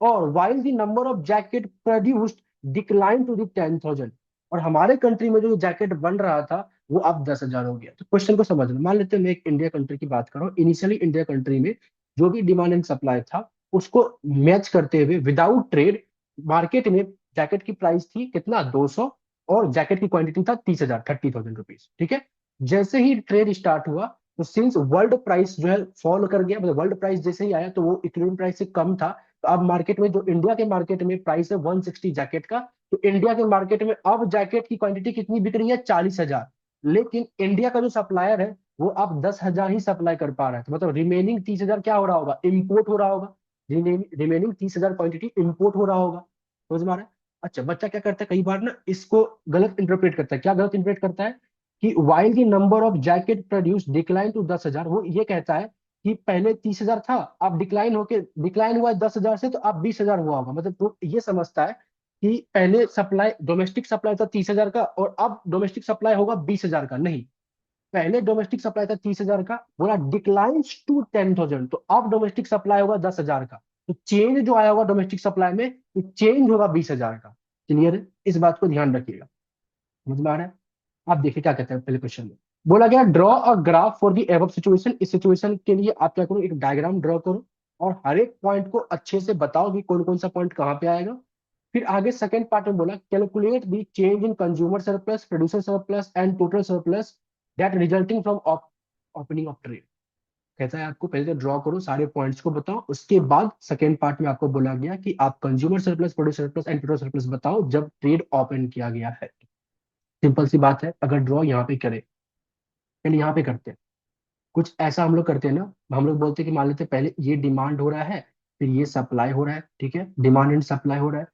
और while the number of jacket produced decline to the 10,000। और हमारे कंट्री में जो जैकेट बन रहा था वो अब 10,000 हो गया। तो क्वेश्चन को समझना, मान लेते हैं मैं एक इंडिया कंट्री की बात कर रहा हूँ। इनिशियली इंडिया कंट्री में जो भी डिमांड एंड सप्लाई था उसको मैच करते हुए विदाउट ट्रेड मार्केट में जैकेट की प्राइस थी कितना, 200, और जैकेट की क्वांटिटी था 30,000 30,000 रुपीज। ठीक है? जैसे ही ट्रेड स्टार्ट हुआ, तो सिंस वर्ल्ड प्राइस जो है फॉल कर गया, मतलब वर्ल्ड प्राइस जैसे ही आया तो वो इक्विलिब्रियम प्राइस से कम था, तो अब मार्केट में जो इंडिया के मार्केट में प्राइस है 160 जैकेट का, तो इंडिया के मार्केट में अब जैकेट की क्वांटिटी कितनी बिक रही है? 40,000। लेकिन इंडिया का जो सप्लायर है वो अब 10,000 ही सप्लाई कर पा रहा है, तो मतलब रिमेनिंग 30,000 क्या हो रहा होगा? इम्पोर्ट हो रहा होगा। रिमेनिंग 30,000 क्वांटिटी इम्पोर्ट हो रहा होगा। समझ में आ रहा है? अच्छा, बच्चा क्या करता है कई बार ना इसको गलत इंटरप्रेट करता है। क्या गलत इंटरप्रेट करता है? कि while the number of jacket produce decline to 10,000, वो ये कहता है कि पहले 30,000 था, अब डिक्लाइन हुआ 10,000 से, तो अब 20,000 हुआ होगा। मतलब वो ये समझता है कि पहले सप्लाई, डोमेस्टिक सप्लाई था 30,000 का और अब डोमेस्टिक सप्लाई होगा 20,000 का। नहीं, पहले डोमेस्टिक सप्लाई था 30,000 का, बोला डिक्लाइंस टू 10,000, तो अब डोमेस्टिक सप्लाई होगा 10,000 का। तो चेंज जो आया होगा डोमेस्टिक सप्लाई में, तो चेंज होगा 20,000 का। क्लियर है? इस बात को ध्यान रखिएगा। समझ में आ रहा है? आप देखिए क्या कहते हैं पहले क्वेश्चन में। बोला गया draw a graph for the above situation. इस सिचुएशन के लिए आप क्या करो, एक डायग्राम ड्रॉ करो और हर एक पॉइंट को अच्छे से बताओ कि कौन कौन सा पॉइंट कहाँ पे आएगा। फिर आगे सेकंड पार्ट में बोला calculate the change in consumer surplus, producer surplus and total surplus that resulting from opening of trade. कहता है आपको पहले तो ड्रॉ करो, सारे पॉइंट्स को बताओ, उसके बाद सेकंड पार्ट में आपको बोला गया कि आप consumer surplus, producer surplus and total surplus बताओ जब ट्रेड ओपन किया गया है। सिंपल सी बात है, अगर ड्रॉ यहाँ पे करें, पहले यहाँ पे करते हैं, कुछ ऐसा हम लोग करते हैं ना, हम लोग बोलते हैं कि मान लेते हैं पहले ये डिमांड हो रहा है, फिर ये सप्लाई हो रहा है, ठीक है, डिमांड एंड सप्लाई हो रहा है,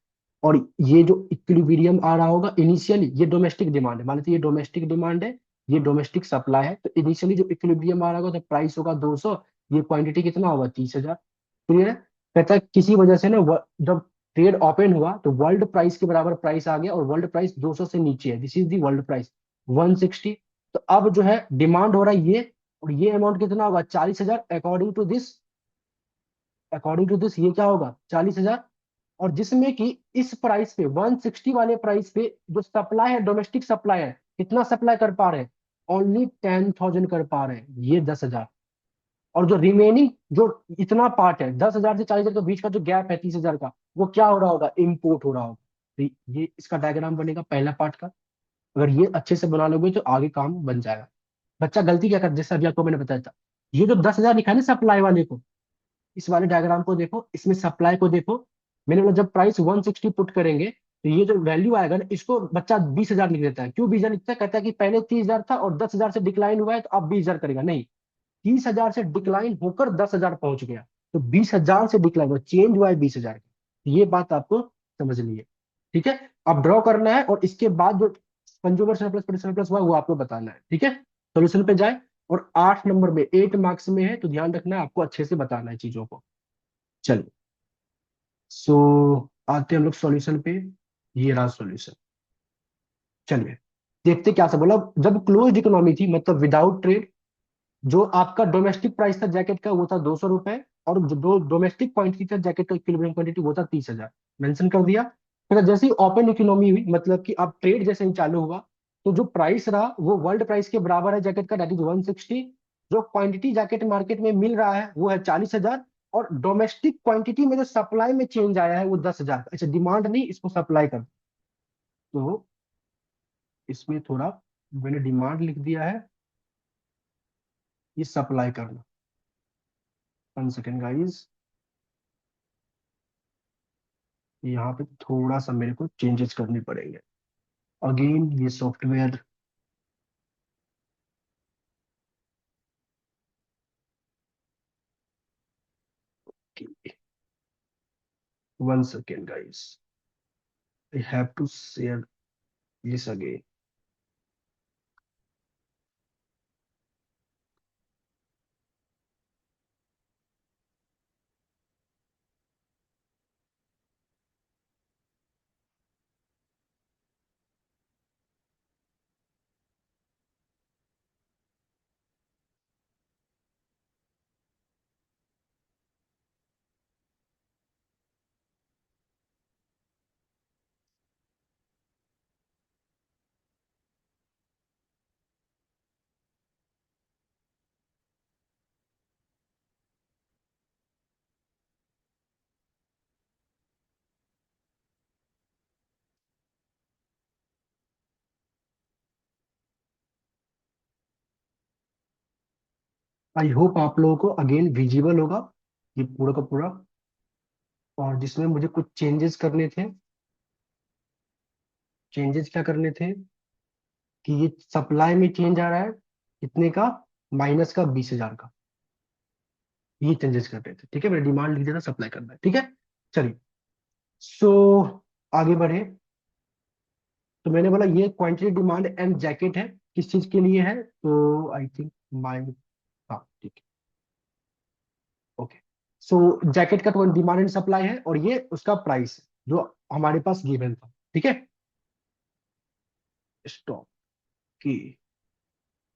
और ये जो इक्विलिब्रियम आ रहा होगा इनिशियली, ये डोमेस्टिक डिमांड है, मान लेते हैं ये डोमेस्टिक डिमांड है, ये डोमेस्टिक सप्लाई है, तो इनिशियली जो इक्विलिब्रियम आ रहा होगा तो प्राइस होगा 200, ये क्वांटिटी कितना होगा? 30,000। क्लियर है? कहता है किसी वजह से ना जब ट्रेड ओपन हुआ तो वर्ल्ड प्राइस के बराबर प्राइस आ गया और वर्ल्ड प्राइस 200 से नीचे है, this is the world price 160। तो अब जो है डिमांड हो रहा है ये, और ये अमाउंट कितना होगा? 40,000। अकॉर्डिंग टू दिस ये क्या होगा? 40,000। और जिसमें कि इस प्राइस पे 160 वाले प्राइस पे जो सप्लाई है, डोमेस्टिक सप्लाई है, कितना सप्लाई कर पा रहे हैं? ओनली 10,000 कर पा रहे हैं, ये 10,000। और जो रिमेनिंग जो इतना पार्ट है 10,000 से 40,000 के बीच का जो गैप है 30,000 का, वो क्या हो रहा होगा? इम्पोर्ट हो रहा होगा। तो ये इसका डायग्राम बनेगा पहला पार्ट का। अगर ये अच्छे से बना लोगे तो आगे काम बन जाएगा। बच्चा गलती क्या कर, जैसे अभी आपको मैंने बताया था, ये जो 10,000 लिखा है ना सप्लाई वाले को, इस वाले डायग्राम को देखो, इसमें सप्लाई को देखो। मैंने बोला जब प्राइस 160 पुट करेंगे तो ये जो वैल्यू आएगा ना, इसको बच्चा 20,000 लिख देता है। क्यों 20,000 लिखता है? कहता है कि पहले 30,000 था और 10,000 से डिक्लाइन हुआ है तो अब 20,000 करेगा। नहीं, 30,000 से डिक्लाइन होकर 10,000 पहुंच गया, तो 20,000 से डिक्लाइन हुआ, चेंज हुआ है 20,000 का। ये बात आपको समझनी है। ठीक है? अब ड्रॉ करना है और इसके बाद जो कंज्यूमर सरप्लस, प्रोड्यूसर सरप्लस हुआ वो आपको बताना है। ठीक है? सोल्यूशन पे जाए। और 8 नंबर में 8 मार्क्स में है, तो ध्यान रखना है, आपको अच्छे से बताना है चीजों को। चलिए, सो आते हैं हम लोग सॉल्यूशन पे। ये रहा सॉल्यूशन। चलिए देखते क्या सा बोला। जब क्लोज्ड इकोनॉमी थी, मतलब विदाउट ट्रेड, जो आपका डोमेस्टिक प्राइस था जैकेट का वो था 200 रुपए, और जो डोमेस्टिक क्वांटिटी था जैकेट का इक्विलिब्रियम क्वांटिटी वो था 30,000। मेंशन कर दिया। फिर जैसे ही ओपन इकोनॉमी हुई, मतलब कि अब ट्रेड जैसे ही चालू हुआ, तो जो प्राइस रहा वो वर्ल्ड प्राइस के बराबर है जैकेट का, दैट इज 160। जो क्वांटिटी जैकेट मार्केट में मिल रहा है वो है 40,000। और डोमेस्टिक क्वांटिटी में जो सप्लाई में चेंज आया है वो 10,000। अच्छा, डिमांड नहीं, इसको सप्लाई कर। तो इसमें थोड़ा मैंने डिमांड लिख दिया है, ये सप्लाई करना। 1 सेकेंड गाइस, यहाँ पे थोड़ा सा मेरे को चेंजेस करने पड़ेंगे। अगेन ये software, 1 second guys, I have to share this again. I hope आप लोगों को अगेन विजिबल होगा ये पूरा का पूरा। और जिसमें मुझे कुछ चेंजेस करने थे। चेंजेस क्या करने थे कि ये सप्लाई में चेंज आ रहा है कितने का, माइनस का 20,000 का। ये चेंजेस कर रहे थे, ठीक है। मैंने डिमांड लिख दिया था, सप्लाई करना है, ठीक है। चलिए, सो आगे बढ़े। तो मैंने बोला ये क्वांटिटी डिमांड एंड जैकेट है, किस चीज के लिए है, तो आई थिंक माई, हाँ ठीक है, ओके। सो जैकेट का तो डिमांड एंड सप्लाई है, और ये उसका प्राइस है जो हमारे पास गिवन था, ठीक है। स्टॉक की,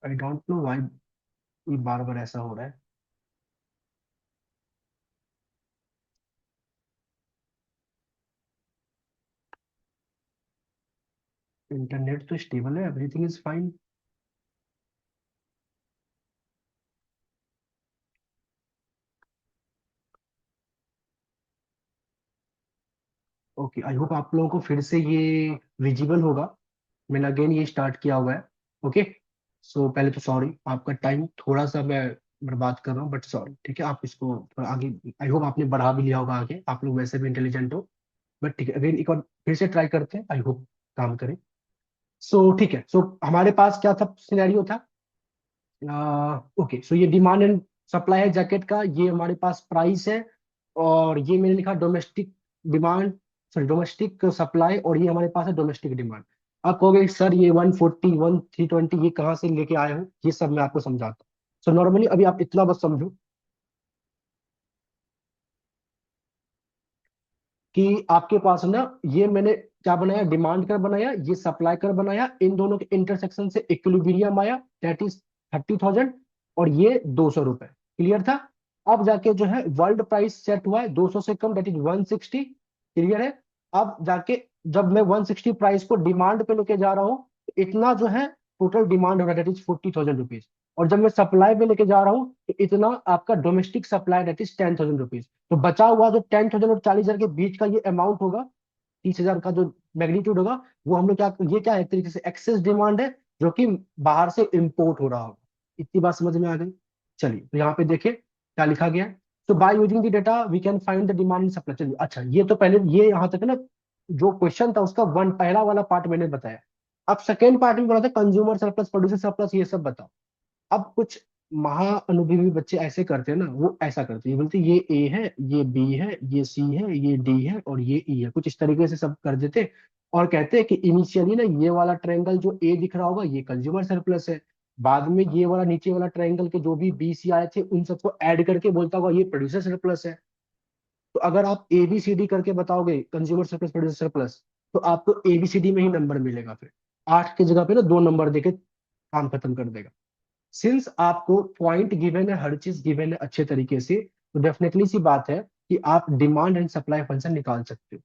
आई डोंट नो व्हाई ये बार बार ऐसा हो रहा है। इंटरनेट तो स्टेबल है, everything is fine. Okay, I hope आप लोगों को फिर से ये विजिबल होगा। मैंने अगेन ये स्टार्ट किया हुआ है, ओके। सो पहले तो सॉरी, आपका टाइम थोड़ा सा मैं बर्बाद कर रहा हूँ, बट सॉरी, ठीक है। आप इसको थोड़ा आगे, आई होप आपने बढ़ा भी लिया होगा आगे, आप लोग वैसे भी इंटेलिजेंट हो। बट ठीक है, अगेन एक बार फिर से ट्राई करते हैं, आई होप काम करे। सो ठीक है, सो हमारे पास क्या था, सिनेरियो था। ओके, सो ये डिमांड एंड सप्लाई है जैकेट का, ये हमारे पास प्राइस है, और ये मैंने लिखा domestic demand, sorry domestic supply, और ये हमारे पास है डोमेस्टिक डिमांड। आप कहोगे सर ये 140 320 ये कहाँ से लेके आए हो, ये सब मैं आपको समझाता हूँ। सो नॉर्मली अभी आप इतना बस समझो कि आपके पास ना, ये मैंने क्या बनाया, डिमांड कर बनाया, ये सप्लाई कर बनाया, इन दोनों के इंटरसेक्शन से इक्विलिब्रियम आया, दैट इज 30,000, और ये 200 रुपए, क्लियर था। अब जाके जो है वर्ल्ड प्राइस सेट हुआ है 200 से कम, दैट इज 160, क्लियर है। अब जाके जब मैं 160 प्राइस को डिमांड पे लेके जा रहा हूँ, तो इतना जो है टोटल डिमांड हो रहा है, दैट इज 40,000 रुपीज। और जब मैं सप्लाई पे लेके जा रहा हूँ, तो इतना आपका domestic supply, that is 10,000 rupees. तो बचा हुआ जो 10,000 और 40,000 के बीच का ये अमाउंट होगा, 30,000 का जो मैग्नीट्यूड होगा, वो हम लोग क्या, ये क्या है, एक तरीके से एक्सेस डिमांड है, जो कि बाहर से इंपोर्ट हो रहा होगा। इतनी बात समझ में आ गई। चलिए, तो यहाँ पे देखिए क्या लिखा गया है। तो by using the data we can find the demand in supply. चलिए, अच्छा ये तो पहले ये यहाँ तक है ना, जो क्वेश्चन था उसका वन पहला वाला पार्ट मैंने बताया। अब सेकेंड पार्ट में बोला था कंज्यूमर सरप्लस, प्रोड्यूसर सरप्लस, ये सब बताओ। अब कुछ महाअनुभवी बच्चे ऐसे करते हैं ना, वो ऐसा करते हैं, ये बोलते हैं ये ए है, ये बी है, ये सी है, ये डी है, और ये ई है, कुछ इस तरीके से सब कर देते। और कहते हैं कि इनिशियली ना ये वाला ट्रायंगल जो ए दिख रहा होगा ये कंज्यूमर सरप्लस है, बाद में ये वाला नीचे वाला ट्रायंगल के जो भी बी सी आए थे उन सबको ऐड करके बोलता होगा ये प्रोड्यूसर सरप्लस है। तो अगर आप ए बी सी डी करके बताओगे कंज्यूमर सरप्लस प्रोड्यूसर सरप्लस, तो आपको ए बी सी डी में ही नंबर मिलेगा, फिर 8 की जगह पे ना 2 नंबर देके काम खत्म कर देगा। सिंस आपको पॉइंट गिवन है, हर चीज गिवन है अच्छे तरीके से, तो डेफिनेटली सी बात है कि आप डिमांड एंड सप्लाई फंक्शन निकाल सकते हो।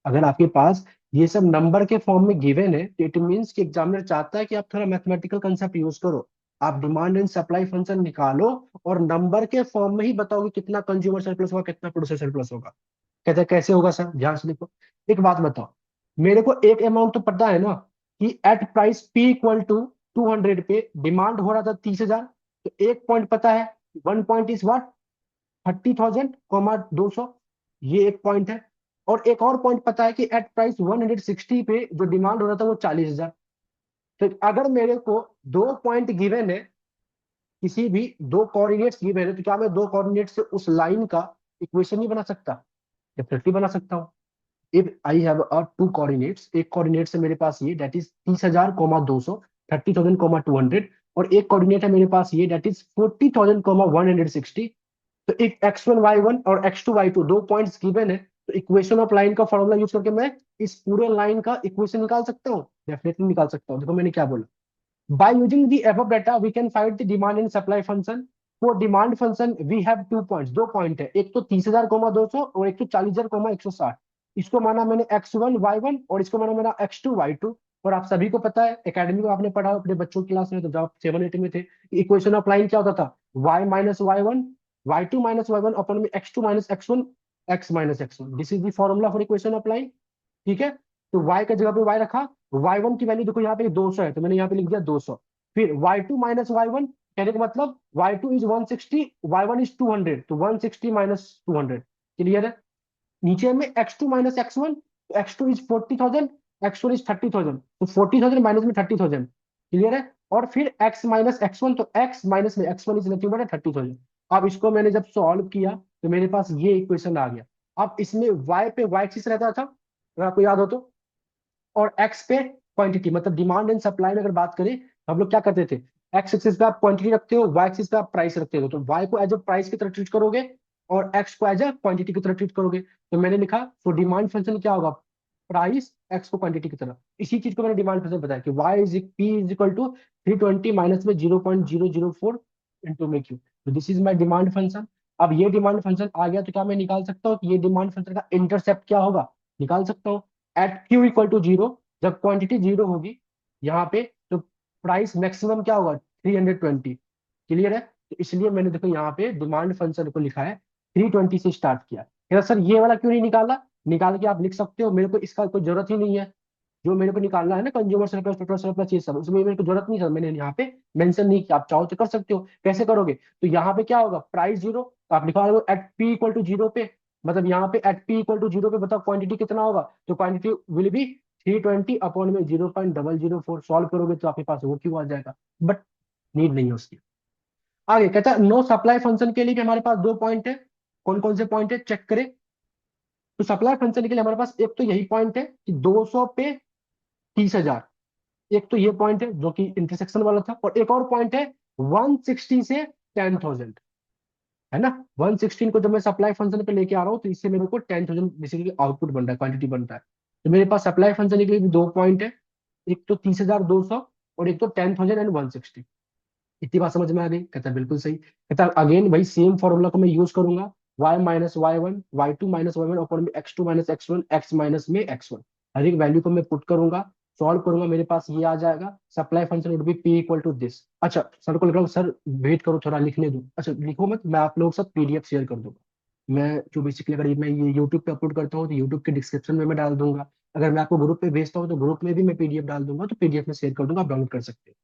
अगर आपके पास ये सब नंबर के फॉर्म में गिवन है, तो इट मीन्स कि एग्जामिनर चाहता है कि आप थोड़ा मैथमेटिकल कंसेप्ट यूज करो। आप डिमांड एंड सप्लाई फंक्शन निकालो, और नंबर के फॉर्म में ही बताओगे कितना कंज्यूमर सरप्लस होगा, कितना प्रोड्यूसर सरप्लस होगा। कहते हैं कैसे होगा सर, ध्यान से देखो। एक बात बताओ, मेरे को एक अमाउंट तो पता है ना, कि at price P equal to 200 पे डिमांड हो रहा था 30,000। तो एक पॉइंट पता है, वन पॉइंट इज व्हाट, 30,000 200, ये एक पॉइंट है। और एक और पॉइंट पता है कि एट प्राइस 160 पे जो डिमांड हो रहा था वो 40,000। तो अगर मेरे को दो पॉइंट गिवन है, किसी भी दो कोऑर्डिनेट्स गिवन है, तो क्या मैं दो कोऑर्डिनेट से उस लाइन का इक्वेशन नहीं बना सकता? डेफिनेटली बना सकता हूँ। If I have a two coordinates, एक कोऑर्डिनेट से मेरे पास ये दैट इज 30,000 200, 30,000 200, और एक कोऑर्डिनेट है मेरे पास ये दैट इज 40,000 160। तो एक x1 y1 और x2 y2 दो पॉइंट्स गिवन है, तो इक्वेशन ऑफ लाइन का फॉर्मूला यूज करके मैं इस पूरे लाइन का इक्वेशन निकाल सकता हूँ, डेफिनेटली निकाल सकता हूँ। देखो मैंने क्या बोला, by using the above data we can find the demand and supply function। for demand function we have 2 points, दो पॉइंट है, एक तो 30,000 200 और एक तो 40,000 160। इसको माना मैंने x1 y1 और इसको माना मैंने x2 y2। और आप सभी को पता है, एकेडमी में आपने पढ़ा अपने बच्चों की क्लास में, तो जब आप 7 8 में थे, इक्वेशन ऑफ लाइन क्या होता था, y-y1 y2 y1 अपन में x2 x1 x-x1, this is the formula for equation of line, ठीक है। तो y का जगह पे y रखा, y1 की वैल्यू देखो यहाँ पे 200 है, तो मैंने यहाँ पे लिख दिया 200। फिर y2 - y1 कहने का मतलब y2 इज 160, y1 इज 200, तो 160 - 200, क्लियर है। नीचे में x2 माइनस x1, तो x2 इज 40,000, x1 इज 30,000, तो 40,000 माइनस में 30,000, क्लियर है। और फिर x माइनस x1, तो x माइनस में x1 इज नथिंग बट 30,000। अब इसको मैंने जब सॉल्व किया तो मेरे पास ये इक्वेशन आ गया। अब इसमें y पे y एक्सिस रहता था, अगर आपको याद हो तो, और एक्स पे क्वांटिटी, मतलब डिमांड एंड सप्लाई में अगर बात करें तो हम लोग क्या करते थे, एक्स एक्सिस पे आप क्वांटिटी रखते हो, वाई एक्सिस पे आप प्राइस रखते हो, तो वाई को एज अ प्राइस की तरह ट्रीट करोगे और एक्स को एज अ क्वांटिटी की तरह ट्रीट करोगे। तो मैंने लिखा तो डिमांड फंक्शन क्या होगा, प्राइस एक्स को क्वांटिटी की तरह। इसी चीज को मैंने डिमांड फंक्शन बताया कि Y is P is equal to 320 minus में 0.004 इंटू में क्यू, तो this is my demand function. अब ये डिमांड फंक्शन आ गया तो क्या मैं निकाल सकता हूँ कि ये डिमांड फंक्शन का इंटरसेप्ट क्या होगा, निकाल सकता हूँ। At Q equal to zero, जब क्वांटिटी जीरो होगी यहाँ पे, तो प्राइस मैक्सिमम क्या होगा, 320, क्लियर है। तो इसलिए मैंने देखो यहाँ पे डिमांड फंक्शन को लिखा है 320 से स्टार्ट किया। कहता सर ये वाला क्यों नहीं निकाला, निकाल के आप लिख सकते हो, मेरे को इसका कोई जरूरत ही नहीं है। जो मेरे को निकालना है ना कंज्यूमर सरप्लस, टोटल सरप्लस, ये सब उसमें मेरे को जरूरत नहीं है, मैंने यहाँ पे मेंशन नहीं किया। आप चाहो तो कर सकते हो, कैसे करोगे, तो यहाँ पे क्या होगा, प्राइस जीरो, तो आप लिखा दो at P equal to zero पे, मतलब यहाँ पे at P equal to zero पे बताओ क्वांटिटी कितना होगा, तो क्वांटिटी विल बी 320 अपॉन में 0.004, सॉल्व करोगे तो आपके पास वो क्यों आ जाएगा, बट नीड नहीं है उसकी। आगे कहता है नो सप्लाई फंक्शन के लिए भी हमारे पास दो पॉइंट है। कौन कौन से पॉइंट है चेक करें। तो सप्लाई फंक्शन के लिए हमारे पास एक तो यही पॉइंट है कि 200 पे 30,000, एक तो ये पॉइंट है जो कि इंटरसेक्शन वाला था, और एक और पॉइंट है 160 से 10,000, है ना। 116 को जब मैं सप्लाई फंक्शन पे लेके आ रहा हूँ तो इससे मेरे को 10,000 बेसिकली आउटपुट बन रहा है, क्वांटिटी बन रहा है। तो मेरे पास सप्लाई फंक्शन के लिए भी दो पॉइंट है, एक तो 30,200 और एक तो 10,160। इतनी बात समझ में आ गई, कहता है बिल्कुल सही। कहता है अगेन भाई सेम फॉर्मूला को मैं यूज करूंगा, y minus Y one, Y two minus Y one, और x2 minus X one, X minus में x1, हर एक वैल्यू को मैं पुट करूंगा, सॉल्व करूंगा, मेरे पास ये आ जाएगा। Supply function would be p equal to this. अच्छा सर को लिख रहा हूँ, सर वेट करो थोड़ा लिखने दो, अच्छा लिखो मत, मैं आप लोगों के साथ पीडीएफ शेयर कर दूंगा। मैं जो बेसिकली अगर मैं ये यूट्यूब पे अपलोड करता हूँ तो यूट्यूब के डिस्क्रिप्शन में मैं डाल दूंगा, अगर मैं आपको ग्रुप पे भेजता हूँ तो ग्रुप में भी मैं पीडीएफ डाल दूंगा, तो पीडीएफ में शेयर कर दूंगा, आप डाउनलोड कर सकते हो।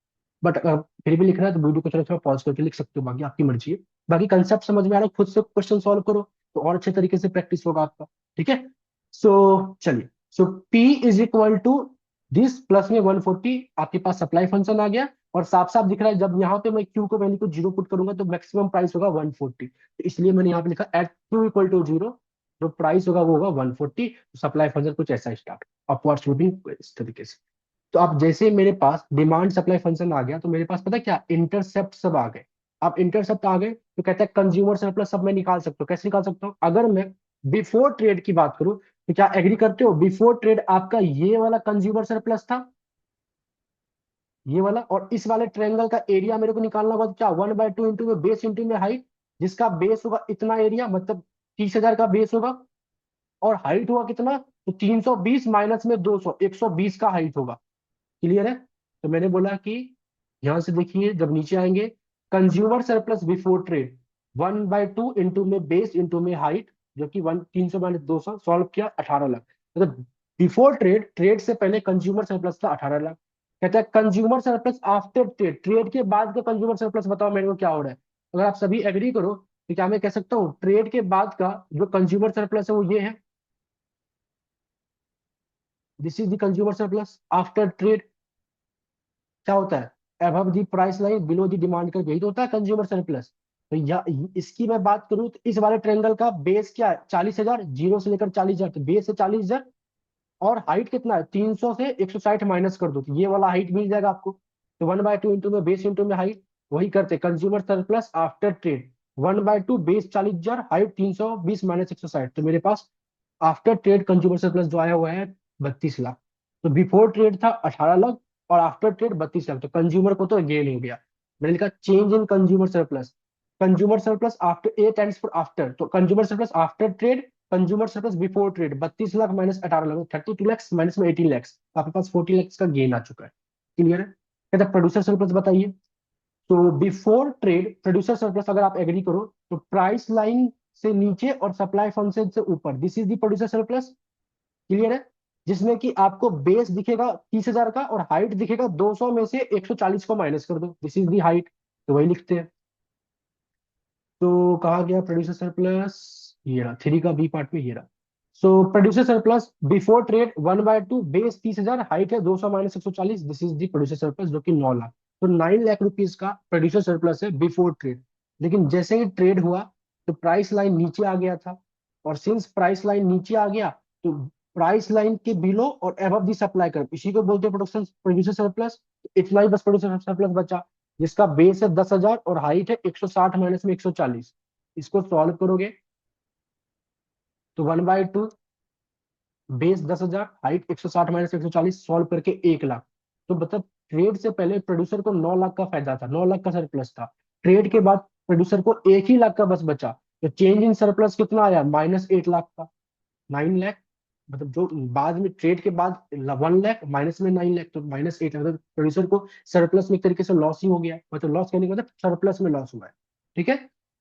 बट अगर फिर भी लिखना है तो वीडियो को थोड़ा थोड़ा पॉज करके लिख सकते हो, बाकी आपकी मर्जी है। बाकी कंसेप्ट समझ में आ रहा है, खुद से क्वेश्चन सॉल्व करो तो और अच्छे तरीके से प्रैक्टिस होगा आपका, ठीक है। सो चलिए, so P is equal to this plus में 140, आपके पास सप्लाई फंक्शन आ गया, और साफ साफ दिख रहा है जब यहाँ पे मैं Q को वैल्यू को जीरो पुट करूंगा तो मैक्सिमम प्राइस होगा 140, तो इसलिए मैंने यहाँ पे लिखा at Q equal to zero, जो प्राइस होगा वो होगा 140। सप्लाई फंक्शन कुछ ऐसा स्टार्ट अपवर्ड शूटिंग इस तरीके से। तो अब जैसे मेरे पास डिमांड सप्लाई फंक्शन आ गया तो मेरे पास पता है क्या, इंटरसेप्ट सब आ गए। अब इंटरसेप्ट आ गए तो कहता है कंज्यूमर सरप्लस सब मैं निकाल सकता हूँ, कैसे निकाल सकता हूँ, अगर मैं बिफोर ट्रेड की बात करूं तो क्या एग्री करते हो, बिफोर ट्रेड आपका ये वाला कंज्यूमर सरप्लस था, ये वाला, और इस वाले ट्रायंगल का एरिया मेरे को निकालना होगा, तो क्या 1/2 इंटू में बेस इंटू में हाइट, जिसका बेस होगा इतना एरिया, मतलब 30,000 का बेस होगा, और हाइट होगा कितना, तो 320 माइनस में 200, 120 का हाइट होगा, क्लियर है। तो मैंने बोला कि यहां से देखिए जब नीचे आएंगे, consumer surplus before trade 1/2 into में बेस इंटू में हाइट, जो कि 300 माइनस 200, सॉल्व किया 18 लाख। मतलब बिफोर ट्रेड, ट्रेड से पहले कंज्यूमर सरप्लस था 18 लाख। कहता है consumer surplus after trade, trade के बाद का कंज्यूमर सरप्लस बताओ मेरे को क्या हो रहा है। अगर आप सभी एग्री करो तो क्या मैं कह सकता हूँ ट्रेड के बाद का जो कंज्यूमर सरप्लस है वो ये है, this is the consumer surplus after trade. क्या होता है, above the price line below the demand का, यही तो होता है कंज्यूमर सरप्लस। तो या इसकी मैं बात करूं तो इस वाले ट्रायंगल का बेस क्या है, 40,000, जीरो से लेकर 40,000, तो बेस है 40,000, और हाइट कितना है, 300 से 160 माइनस कर दो तो ये वाला हाइट मिल जाएगा आपको। तो 1/2 इंटू में बेस इंटू में हाइट, वही करते consumer surplus after trade, 1/2 base 40,000, height 320 minus 160, तो मेरे पास आफ्टर ट्रेड कंज्यूमर सरप्लस जो आया हुआ है 32 लाख। तो बिफोर ट्रेड था 18 लाख, और आफ्टर ट्रेड 32 लाख, तो कंज्यूमर को तो गेन हो गया। मैंने लिखा change in consumer surplus, consumer surplus after, A stands for after, तो consumer surplus after trade, consumer surplus before trade, 32 lakh minus 18 lakh, 32 lakhs minus में 18 लैक्स, तो आपके पास 40 लैक्स का गेन आ चुका है, क्लियर है। कहता प्रोड्यूसर सरप्लस बताइए। तो बिफोर ट्रेड प्रोड्यूसर सरप्लस अगर आप एग्री करो तो प्राइस लाइन से नीचे और सप्लाई फंक्शन से ऊपर, this is the producer surplus, clear है। जिसमें कि आपको बेस दिखेगा 30,000 का और हाइट दिखेगा 200 में से 140 को माइनस कर दो, दिस इज दी हाइट, तो वही लिखते हैं। तो कहा गया प्रोड्यूसर सरप्लस, ये रहा थ्री का बी पार्ट में, ये रहा। So producer surplus before trade 1/2, base 30,000, height है 200 minus 140, this is the producer surplus, जो कि 9 लाख। तो 9 लाख रुपीज का प्रोड्यूसर सरप्लस है बिफोर ट्रेड। लेकिन जैसे ही ट्रेड हुआ तो प्राइस लाइन नीचे आ गया था, और सिंस प्राइस लाइन नीचे आ गया तो प्राइस लाइन के बिलो और एबव दी सप्लाई कर, इसी को बोलते हैं प्रोडक्शन प्रोड्यूसर सरप्लस। इतना ही बस प्रोड्यूसर सरप्लस बचा, जिसका बेस है 10,000 और हाइट है 160 माइनस में 140। इसको सॉल्व करोगे तो 1/2, बेस 10,000, हाइट 160 माइनस 140, सॉल्व करके 1 लाख। तो मतलब ट्रेड से पहले प्रोड्यूसर को 9 लाख का फायदा था, 9 लाख का सरप्लस था। ट्रेड के बाद प्रोड्यूसर को 1 ही लाख का बस बचा, तो चेंज इन सरप्लस कितना आया, -8 लाख का। 9 लाख, मतलब जो बाद में ट्रेड के बाद 1 लाख माइनस में 9 लाख, तो -8 लाख, मतलब प्रोड्यूसर को सरप्लस में एक तरीके से लॉस ही हो गया, मतलब लॉस कहने का मतलब सरप्लस में लॉस हुआ है। ठीक है।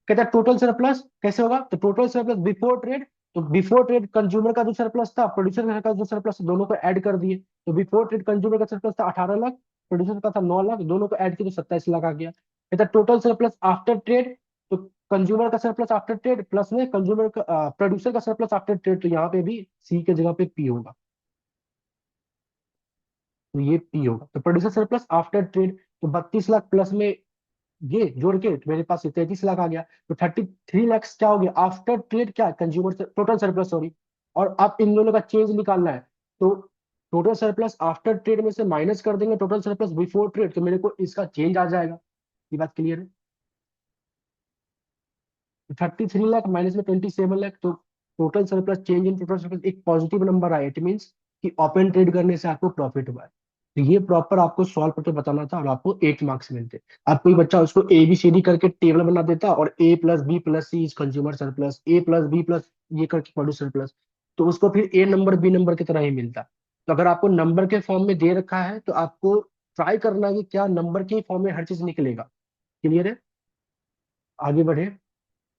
कहता है टोटल सरप्लस कैसे होगा, तो टोटल सरप्लस बिफोर ट्रेड, तो बिफोर ट्रेड कंज्यूमर का जो सरप्लस था, प्रोड्यूसर का जो सरप्लस, दोनों को ऐड कर दिए। तो बिफोर ट्रेड कंज्यूमर का सरप्लस था 18 लाख, प्रोड्यूसर का था 9 लाख, दोनों को ऐड किया तो 27 लाख आ गया। कहता टोटल सरप्लस आफ्टर ट्रेड, तो कंज्यूमर का सरप्लस आफ्टर ट्रेड प्लस में कंज्यूमर का प्रोड्यूसर का सरप्लस आफ्टर ट्रेड, तो यहाँ पे भी सी के जगह पे पी होगा, तो ये पी होगा। तो प्रोड्यूसर सरप्लस आफ्टर ट्रेड, तो 32 लाख प्लस में ये जोड़ के तो मेरे पास 33 लाख आ गया। तो 33 लाख क्या हो गया आफ्टर ट्रेड, क्या कंज्यूमर टोटल सरप्लस, सॉरी। और अब इन दोनों का चेंज निकालना है, तो टोटल सरप्लस आफ्टर ट्रेड में से माइनस कर देंगे टोटल सरप्लस बिफोर ट्रेड, तो मेरे को इसका चेंज आ जाएगा। ये बात क्लियर है। 33 लाख माइनस में 27 लाख, तो total surplus, change in total surplus एक पॉजिटिव नंबर आया, इट मीन्स कि ओपन ट्रेड करने से आपको प्रॉफिट हुआ है। तो ये प्रॉपर आपको सॉल्व करके बताना था, और आपको 8 मार्क्स मिलते। अब कोई बच्चा उसको ABCD करके टेबल बना देता, और A+B+C is consumer surplus, A+B+ ये करके प्रोड्यूस सरप्लस, तो उसको फिर A नंबर B नंबर की तरह ही मिलता। तो अगर आपको नंबर के फॉर्म में दे रखा है तो आपको ट्राई करना है कि क्या नंबर के फॉर्म में हर चीज निकलेगा। क्लियर है। आगे बढ़े,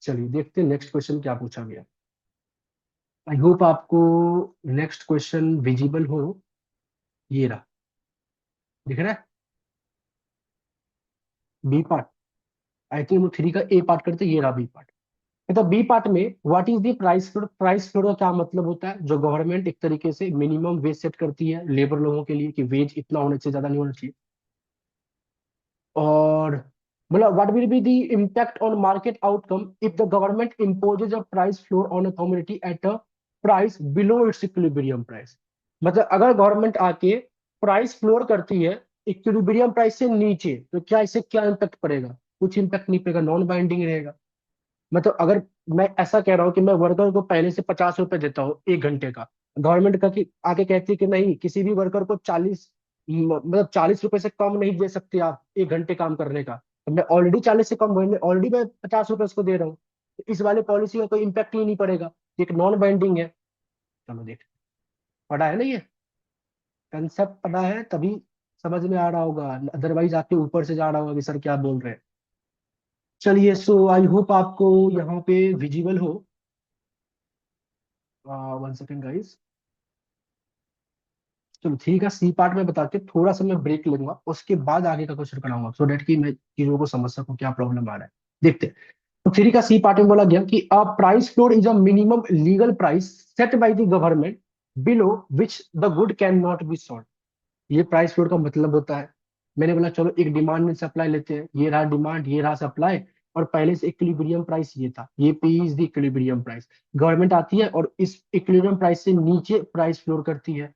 चलिए देखते हैं नेक्स्ट क्वेश्चन क्या पूछा गया। आई होप आपको नेक्स्ट क्वेश्चन विजिबल हो। ये रहा, दिख रहा है, बी पार्ट। आई थिंक हम 3 का ए पार्ट करते, ये रहा बी पार्ट। तो बी पार्ट में what is the price floor, price floor का क्या मतलब होता है, जो गवर्नमेंट एक तरीके से मिनिमम वेज सेट करती है लेबर लोगों के लिए, कि वेज इतना होने से ज्यादा नहीं होना चाहिए। और मतलब what will be the impact on market outcome if the government imposes a price floor on a commodity at a price below it's equilibrium price. मतलब अगर गवर्नमेंट आके प्राइस फ्लोर करती है इक्विलिब्रियम प्राइस से नीचे, तो क्या इससे क्या इम्पैक्ट पड़ेगा, कुछ इम्पैक्ट नहीं पड़ेगा, नॉन बाइंडिंग रहेगा। मतलब अगर मैं ऐसा कह रहा हूँ कि मैं वर्कर को पहले से 50 रुपए देता हूँ 1 घंटे का, गवर्नमेंट का कि आके कहती है कि नहीं, किसी भी वर्कर को 40, मतलब 40 रुपए से कम नहीं दे सकते आप 1 घंटे काम करने का, तो मैं ऑलरेडी 40 से कम ऑलरेडी मैं 50 रुपए उसको दे रहा हूँ, तो इस वाले पॉलिसी का कोई इम्पैक्ट ही नहीं पड़ेगा, ये एक नॉन बाइंडिंग है। चलो देख, पढ़ा है ना ये, कंसेप्ट पढ़ा है तभी समझ में आ रहा होगा, अदरवाइज आपके ऊपर से जा रहा होगा कि सर क्या बोल रहे हैं। चलिए, सो आई होप आपको यहाँ पे विजिबल हो। 1 सेकेंड गाइस। चलो ठीक है, सी पार्ट में बता के थोड़ा सा मैं ब्रेक लूंगा, उसके बाद आगे का क्वेश्चन कराऊंगा, सो डेट कि मैं चीजों को समझ सकूं क्या प्रॉब्लम आ रहा है। देखते हैं। तो थ्री का सी पार्ट में बोला गया कि अ price floor is a minimum legal price set by the government below which the good can not be sold. ये प्राइस फ्लोर का मतलब होता है। मैंने बोला चलो एक डिमांड एंड सप्लाई लेते हैं, ये रहा डिमांड, ये रहा सप्लाई, और पहले से इक्विलिब्रियम प्राइस ये था, ये P is the equilibrium price. Government आती है और इस इक्विलिब्रियम प्राइस से नीचे प्राइस फ्लोर करती है,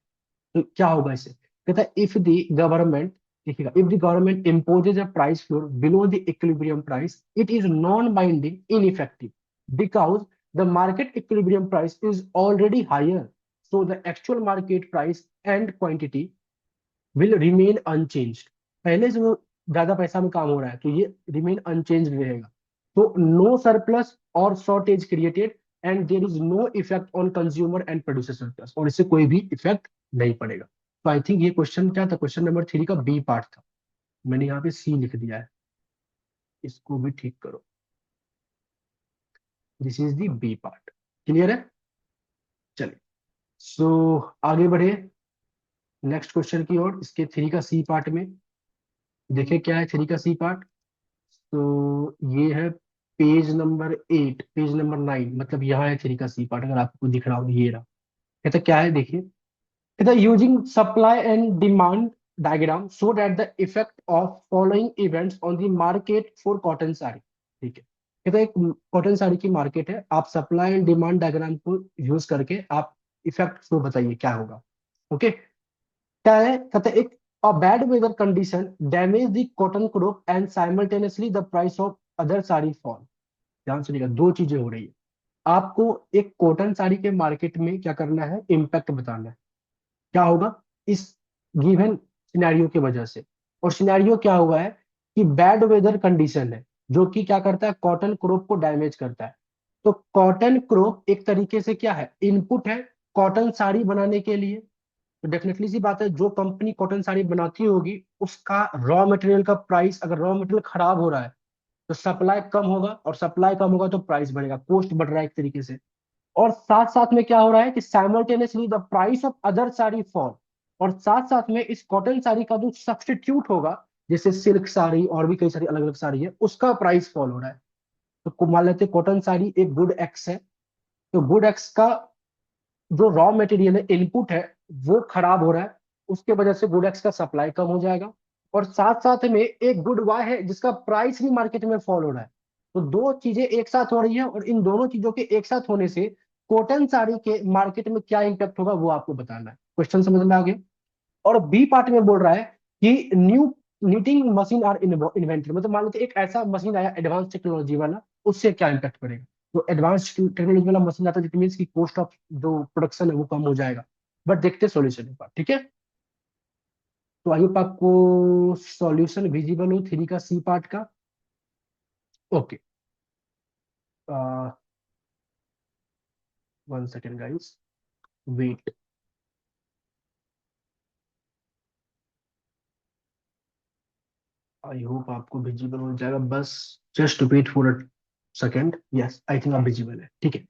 तो क्या होगा इसे, कहता है इफ द गवर्नमेंट, देखिएगा, if the government imposes a price floor below the equilibrium price it is non binding ineffective because the market equilibrium price is already higher, so the actual market price and quantity will remain unchanged। पहले से वो ज्यादा पैसा में काम हो रहा है तो ये रिमेन अनचेंज रहेगा। तो नो सरप्लस और shortage created and there is no effect on consumer and producer surplus, और इससे कोई भी इफेक्ट नहीं पड़ेगा। तो आई थिंक ये क्वेश्चन क्या था, क्वेश्चन नंबर 3 का बी पार्ट था। मैंने यहाँ पे सी लिख दिया है, इसको भी ठीक करो। This is the B part. Clear है। चलिए, सो आगे बढ़े नेक्स्ट क्वेश्चन की ओर, इसके 3 का सी पार्ट में। देखिए क्या है 3 का सी पार्ट। तो ये है पेज नंबर 8, पेज नंबर 9, मतलब यहाँ है थ्री का सी पार्ट, अगर आपको दिख रहा हो ये रहा। कहता क्या है देखिए, कहता using supply and demand diagram so that the effect of following events on the market for cotton sari. ठीक है, कहता एक कॉटन साड़ी की मार्केट है, आप सप्लाई एंड डिमांड डायग्राम को यूज करके आप इफेक्ट को बताइए क्या होगा। ओके, क्या है, कहते हैं एक a bad weather condition damage the cotton crop and simultaneously the price of other sari fall. ध्यान सुनिएगा, दो चीजें हो रही है। आपको एक कॉटन साड़ी के मार्केट में क्या करना है, इम्पैक्ट बताना है क्या होगा इस गिवन सिनेरियो की वजह से। और सिनेरियो क्या हुआ है कि बैड वेदर कंडीशन है, जो कि क्या करता है, कॉटन क्रॉप को डैमेज करता है। तो कॉटन क्रॉप एक तरीके से क्या है, इनपुट है कॉटन साड़ी बनाने के लिए। तो डेफिनेटली सी बात है, जो कंपनी कॉटन साड़ी बनाती होगी उसका रॉ मटेरियल का प्राइस, अगर रॉ मटेरियल खराब हो रहा है तो सप्लाई कम होगा, और सप्लाई कम होगा तो प्राइस बढ़ेगा, कॉस्ट बढ़ रहा है एक तरीके से। और साथ साथ में क्या हो रहा है कि simultaneously the price of other sari fall. और साथ साथ में इस कॉटन साड़ी का जो सब्सटीट्यूट होगा, जैसे सिल्क साड़ी और भी कई सारी अलग अलग साड़ी है, उसका प्राइस फॉल हो रहा है। तो मान लेते हैं कॉटन साड़ी एक गुड एक्स है, तो गुड एक्स का जो रॉ मटेरियल है, इनपुट है, वो खराब हो रहा है, उसके वजह से गुड एक्स का सप्लाई कम हो जाएगा। और साथ साथ में एक गुड वाई है जिसका प्राइस भी मार्केट में फॉल हो रहा है। तो दो चीजें एक साथ हो रही है, और इन दोनों चीजों के एक साथ होने से कॉटन साड़ी के मार्केट में क्या इंपैक्ट होगा वो आपको बताना है। क्वेश्चन समझ में आ गया। और बी पार्ट में बोल रहा है कि new knitting machine are invented, मतलब मान लीजिए एक ऐसा मशीन आया एडवांस टेक्नोलॉजी वाला, उससे क्या इम्पैक्ट पड़ेगा। तो एडवांस टेक्नोलॉजी वाला मशीन आता है, जिट मीन्स की कॉस्ट ऑफ जो प्रोडक्शन है वो कम हो जाएगा। बट देखते सॉल्यूशन एक बार, ठीक है। तो आई होप आपको सॉल्यूशन विजिबल हो थ्री का सी पार्ट का। Okay, 1 second guys, wait. I hope आपको विजिबल हो जाएगा, बस just wait for a second. Yes, I think आप विजिबल है, ठीक है।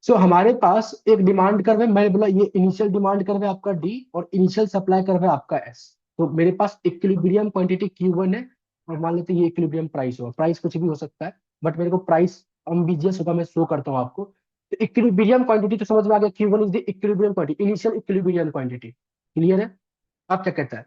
सो हमारे पास एक डिमांड कर्व है, मैंने बोला ये इनिशियल डिमांड कर्व है आपका डी, और इनिशियल सप्लाई कर्व है आपका एस। तो मेरे पास इक्विलिब्रियम क्वांटिटी Q1 है, और मान लेते हैं ये इक्विलिब्रियम प्राइस होगा, प्राइस कुछ भी हो सकता है, बट मेरे को प्राइस अम्बिजियस होगा, मैं शो करता हूँ आपको। तो इक्विलिब्रियम क्वांटिटी तो समझ में आ गया, Q1 is the equilibrium quantity, initial equilibrium quantity. Clear है। आप क्या कहता है,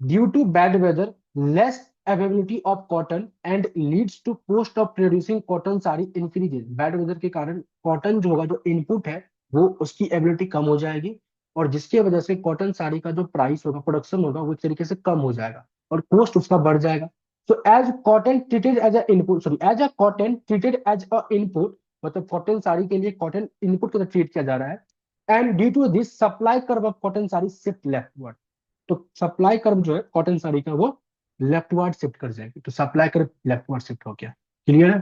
due to bad weather less availability of cotton and leads to cost of producing cotton sari increases. Bad weather के कारण कॉटन जो होगा, जो इनपुट है, वो उसकी एबिलिटी कम हो जाएगी, और जिसकी वजह से कॉटन साड़ी का जो प्राइस होगा, प्रोडक्शन होगा, वो एक तरीके से कम हो जाएगा, और कॉस्ट उसका बढ़ जाएगा। So as cotton treated as a input, sorry, as a cotton treated as a input, मतलब कॉटन साड़ी के लिए कॉटन इनपुट की तरह ट्रीट किया जा रहा है। And due to this supply curve of cotton sari shift leftward. तो सप्लाई कर्व जो है कॉटन साड़ी का, वो लेफ्टवर्ड शिफ्ट कर जाएगी, तो सप्लाई कर्व लेफ्टवर्ड शिफ्ट हो गया। क्लियर है।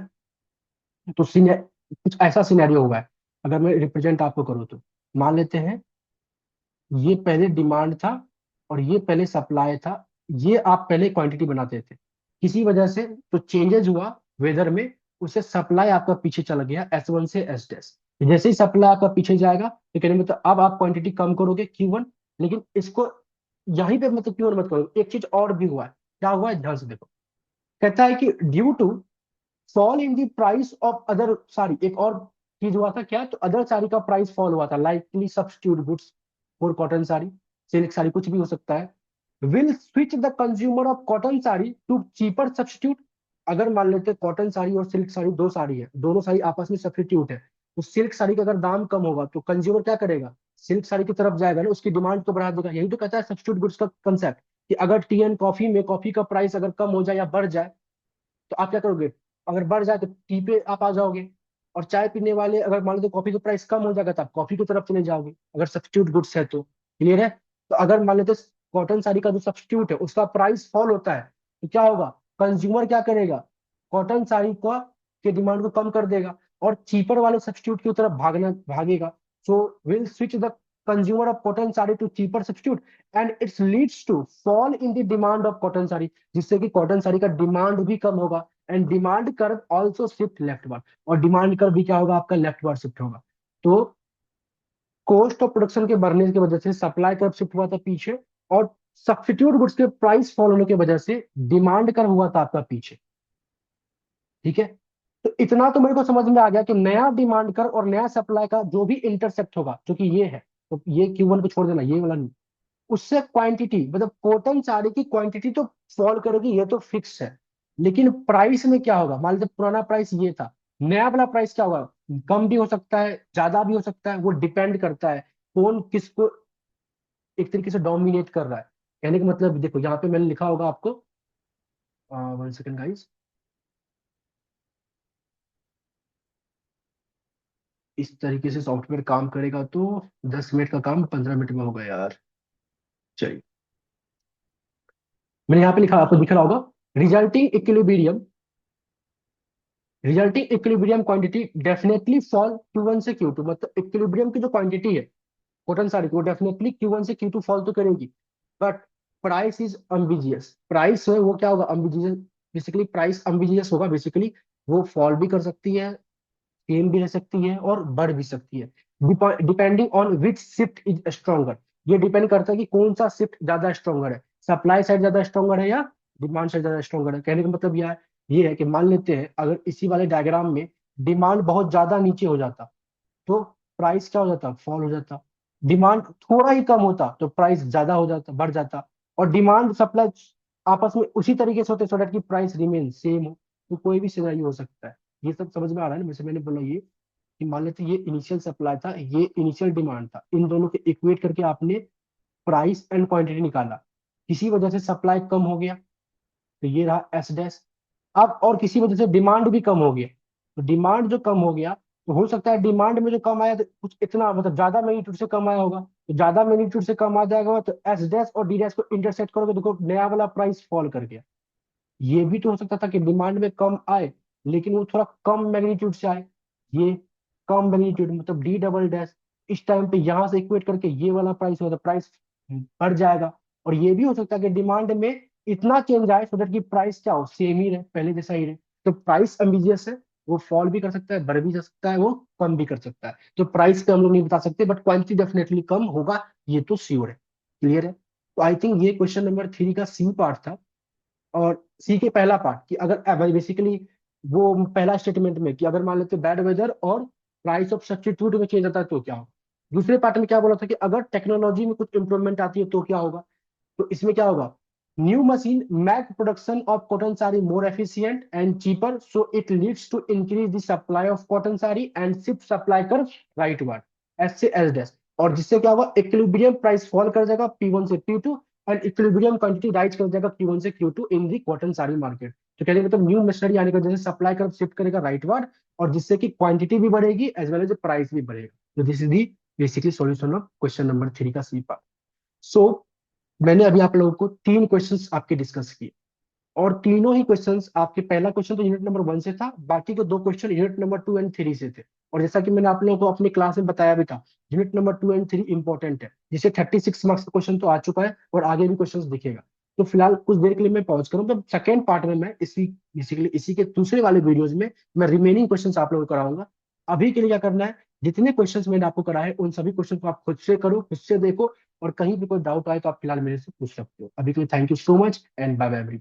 तो कुछ ऐसा सिनेरियो हुआ है, अगर मैं रिप्रेजेंट आपको करूँ तो मान लेते हैं ये पहले डिमांड था, और ये पहले सप्लाई था। ये आप पहले क्वांटिटी बनाते थे, किसी वजह से तो चेंजेस हुआ वेदर में, उससे सप्लाई आपका पीछे चला गया S1 से S डैश। जैसे ही सप्लाई आपका पीछे जाएगा, तो कहने मतलब अब आप क्वांटिटी कम करोगे Q1। लेकिन इसको यहीं पे मतलब Q1 मत करो, एक चीज और भी हुआ है। क्या हुआ है, ध्यान से देखो। कहता है कि due to fall in the price of other sari, एक और चीज हुआ था क्या, तो अदर साड़ी का प्राइस फॉल हुआ था, likely substitute goods for cotton sari, silk sari, कुछ भी हो सकता है। Will switch the consumer of cotton sari to cheaper substitute. अगर मान लेते कॉटन साड़ी और सिल्क साड़ी दो साड़ी है, दोनों साड़ी आपस में सब्स्टिट्यूट है, तो सिल्क साड़ी का अगर दाम कम होगा तो कंज्यूमर क्या करेगा, सिल्क साड़ी की तरफ जाएगा ना, उसकी डिमांड को बढ़ा देगा। यही तो कहता है सब्स्टिट्यूट गुड्स का कंसेप्ट, कि अगर टी एंड कॉफी में कॉफी का प्राइस अगर कम हो जाए या बढ़ जाए, तो आप क्या करोगे, अगर बढ़ जाए तो टी पे आप आ जाओगे। और चाय पीने वाले अगर मान लो तो कॉफी का प्राइस कम हो जाएगा, तो आप कॉफी की तरफ चले जाओगे, अगर सब्स्टिट्यूट गुड्स है तो। क्लियर है। तो अगर मान लेते कॉटन साड़ी का जो सब्स्टिट्यूट है उसका प्राइस फॉल होता है, तो क्या होगा, कंज्यूमर क्या करेगा, कॉटन साड़ी का के डिमांड को कम कर देगा, और चीपर वाले सब्स्टिट्यूट की तरफ भागेगा। So will switch the consumer of cotton sari to cheaper substitute, and its leads to fall in the demand of cotton sari, जिससे कि कॉटन साड़ी का डिमांड भी कम होगा। And demand curve also shift leftward, और डिमांड कर्व भी क्या होगा आपका, लेफ्टवर्ड शिफ्ट होगा। तो कॉस्ट ऑफ प्रोडक्शन के बढ़ने की वजह से सप्लाई कर्व शिफ्ट हुआ था पीछे, और सब्स्टिट्यूट गुड्स के प्राइस फॉल होने की वजह से डिमांड कर्व हुआ था आपका पीछे। ठीक है। तो इतना तो मेरे को समझ में आ गया कि नया डिमांड कर और नया सप्लाई का जो भी इंटरसेप्ट होगा, जो कि ये है, तो ये Q1 को छोड़ देना, ये वाला नहीं, उससे क्वांटिटी मतलब कॉटन साड़ी की क्वांटिटी तो फॉल करेगी, ये तो फिक्स है। लेकिन प्राइस में क्या होगा, मान लीजिए पुराना प्राइस ये था, नया वाला प्राइस क्या होगा, कम भी हो सकता है, ज्यादा भी हो सकता है, वो डिपेंड करता है कौन किसको एक तरीके से डोमिनेट कर रहा है। कहने का मतलब देखो यहाँ पे मैंने लिखा होगा आपको, 1 सेकेंड गाइस, इस तरीके से सॉफ्टवेयर काम करेगा तो 10 मिनट का काम 15 मिनट में होगा यार। चलिए, मैंने यहाँ पे लिखा, आपको दिख रहा होगा, resulting equilibrium, resulting equilibrium quantity definitely fall Q1 से Q2, मतलब इक्विलिब्रियम की जो क्वांटिटी है कॉटन साड़ी की, वो डेफिनेटली Q1 से Q2 फॉल तो करेगी। बट प्राइस इज अम्बिजियस, प्राइस है वो क्या होगा, अम्बिजियस, बेसिकली प्राइस अम्बिजियस होगा, बेसिकली वो फॉल भी कर सकती है, सेम भी रह सकती है और बढ़ भी सकती है, depending on which shift is stronger. ये डिपेंड करता है कि कौन सा शिफ्ट ज्यादा स्ट्रॉन्गर है, सप्लाई साइड ज्यादा स्ट्रॉन्गर है या डिमांड साइड ज्यादा स्ट्रॉन्गर है। कहने का मतलब यह है, ये है कि मान लेते हैं अगर इसी वाले डायग्राम में डिमांड बहुत ज्यादा नीचे हो जाता तो प्राइस क्या हो जाता, फॉल हो जाता। डिमांड थोड़ा ही कम होता तो प्राइस ज्यादा हो जाता, बढ़ जाता। और डिमांड सप्लाई आपस में उसी तरीके से होते सो दैट की प्राइस रिमेन सेम हो। तो कोई भी सिनेरियो हो सकता है। ये सब समझ में आ रहा है ना, वैसे मैंने बोला ये कि मान लेते ये इनिशियल सप्लाई था, ये इनिशियल डिमांड था, इन दोनों के इक्वेट करके आपने प्राइस एंड क्वांटिटी निकाला, किसी वजह से सप्लाई कम हो गया तो ये रहा एस डैश। अब और किसी वजह से डिमांड भी कम हो गया, तो डिमांड जो कम हो गया तो हो सकता है डिमांड में जो कम आया तो कुछ इतना मतलब ज्यादा मैग्नीट्यूड से कम आया होगा, तो ज्यादा मैग्नीट्यूड से कम आ जाएगा तो एस डैश और डी डैश को इंटरसेक्ट करोगे, देखो नया वाला प्राइस फॉल कर गया। ये भी तो हो सकता था कि डिमांड में कम आए लेकिन वो थोड़ा कम मैग्नीट्यूड से आए, ये कम मैग्नीट्यूड मतलब डी डबल डैश, इस टाइम पे यहां से इक्वेट करके ये वाला प्राइस होगा, प्राइस बढ़ जाएगा। और ये भी हो सकता है कि डिमांड में इतना चेंज आए सो दैट की प्राइस क्या हो, सेम ही रहे, पहले जैसा ही रहे। तो प्राइस एम्बिगियस है, वो फॉल भी कर सकता है, बढ़ भी जा सकता है, वो कम भी कर सकता है। तो प्राइस पे हम लोग नहीं बता सकते बट क्वांटिटी डेफिनेटली कम होगा, ये तो श्योर है। क्लियर है। तो आई थिंक ये क्वेश्चन नंबर 3 का सी पार्ट था। और सी के पहला पार्ट कि अगर बेसिकली वो पहला स्टेटमेंट में कि अगर मान लेते बैड वेदर और प्राइस ऑफ सब्स्टिट्यूट में चेंज आता है तो क्या होगा। दूसरे पार्ट में क्या बोला था कि अगर टेक्नोलॉजी में कुछ इंप्रूवमेंट आती है तो क्या होगा। तो इसमें क्या होगा, new machine make production of cotton sari more efficient and cheaper so it leads to increase the supply of cotton sari and shift supply curve rightward S से एस डैश। और जिससे क्या होगा, इक्विलिब्रियम प्राइस फॉल कर जाएगा P1 से P2 and equilibrium quantity rise कर जाएगा Q1 से Q2 इन दी कॉटन साड़ी मार्केट। तो कहने का मतलब न्यू मशीनरी आने की वजह से सप्लाई कर शिफ्ट करेगा राइटवर्ड, और जिससे कि क्वांटिटी भी बढ़ेगी एज वेल एज प्राइस भी बढ़ेगा। तो this is the basically solution of question number 3 का सी पार्ट। सो मैंने अभी आप लोगों को 3 क्वेश्चंस आपके डिस्कस किए, और तीनों ही क्वेश्चंस आपके, पहला क्वेश्चन तो यूनिट नंबर 1 से था, बाकी के 2 क्वेश्चन यूनिट नंबर 2 एंड 3 से थे। और जैसा कि मैंने आप लोगों को अपनी क्लास में बताया भी था, यूनिट नंबर 2 एंड 3 इंपॉर्टेंट है, जिसे 36 मार्क्स का क्वेश्चन तो आ चुका है और आगे भी क्वेश्चन दिखेगा। तो फिलहाल कुछ देर के लिए मैं पॉज करूँ, तो सेकेंड पार्ट में मैं इसी बेसिकली इसी के दूसरे वाले वीडियोज में मैं रिमेनिंग क्वेश्चन आप लोगों को कराऊंगा। अभी के लिए क्या करना है, जितने क्वेश्चंस मैंने आपको कराए उन सभी क्वेश्चन को आप खुद से करो, खुद से देखो, और कहीं भी कोई डाउट आए तो आप फिलहाल मेरे से पूछ सकते हो। अभी के लिए thank you so much and bye bye.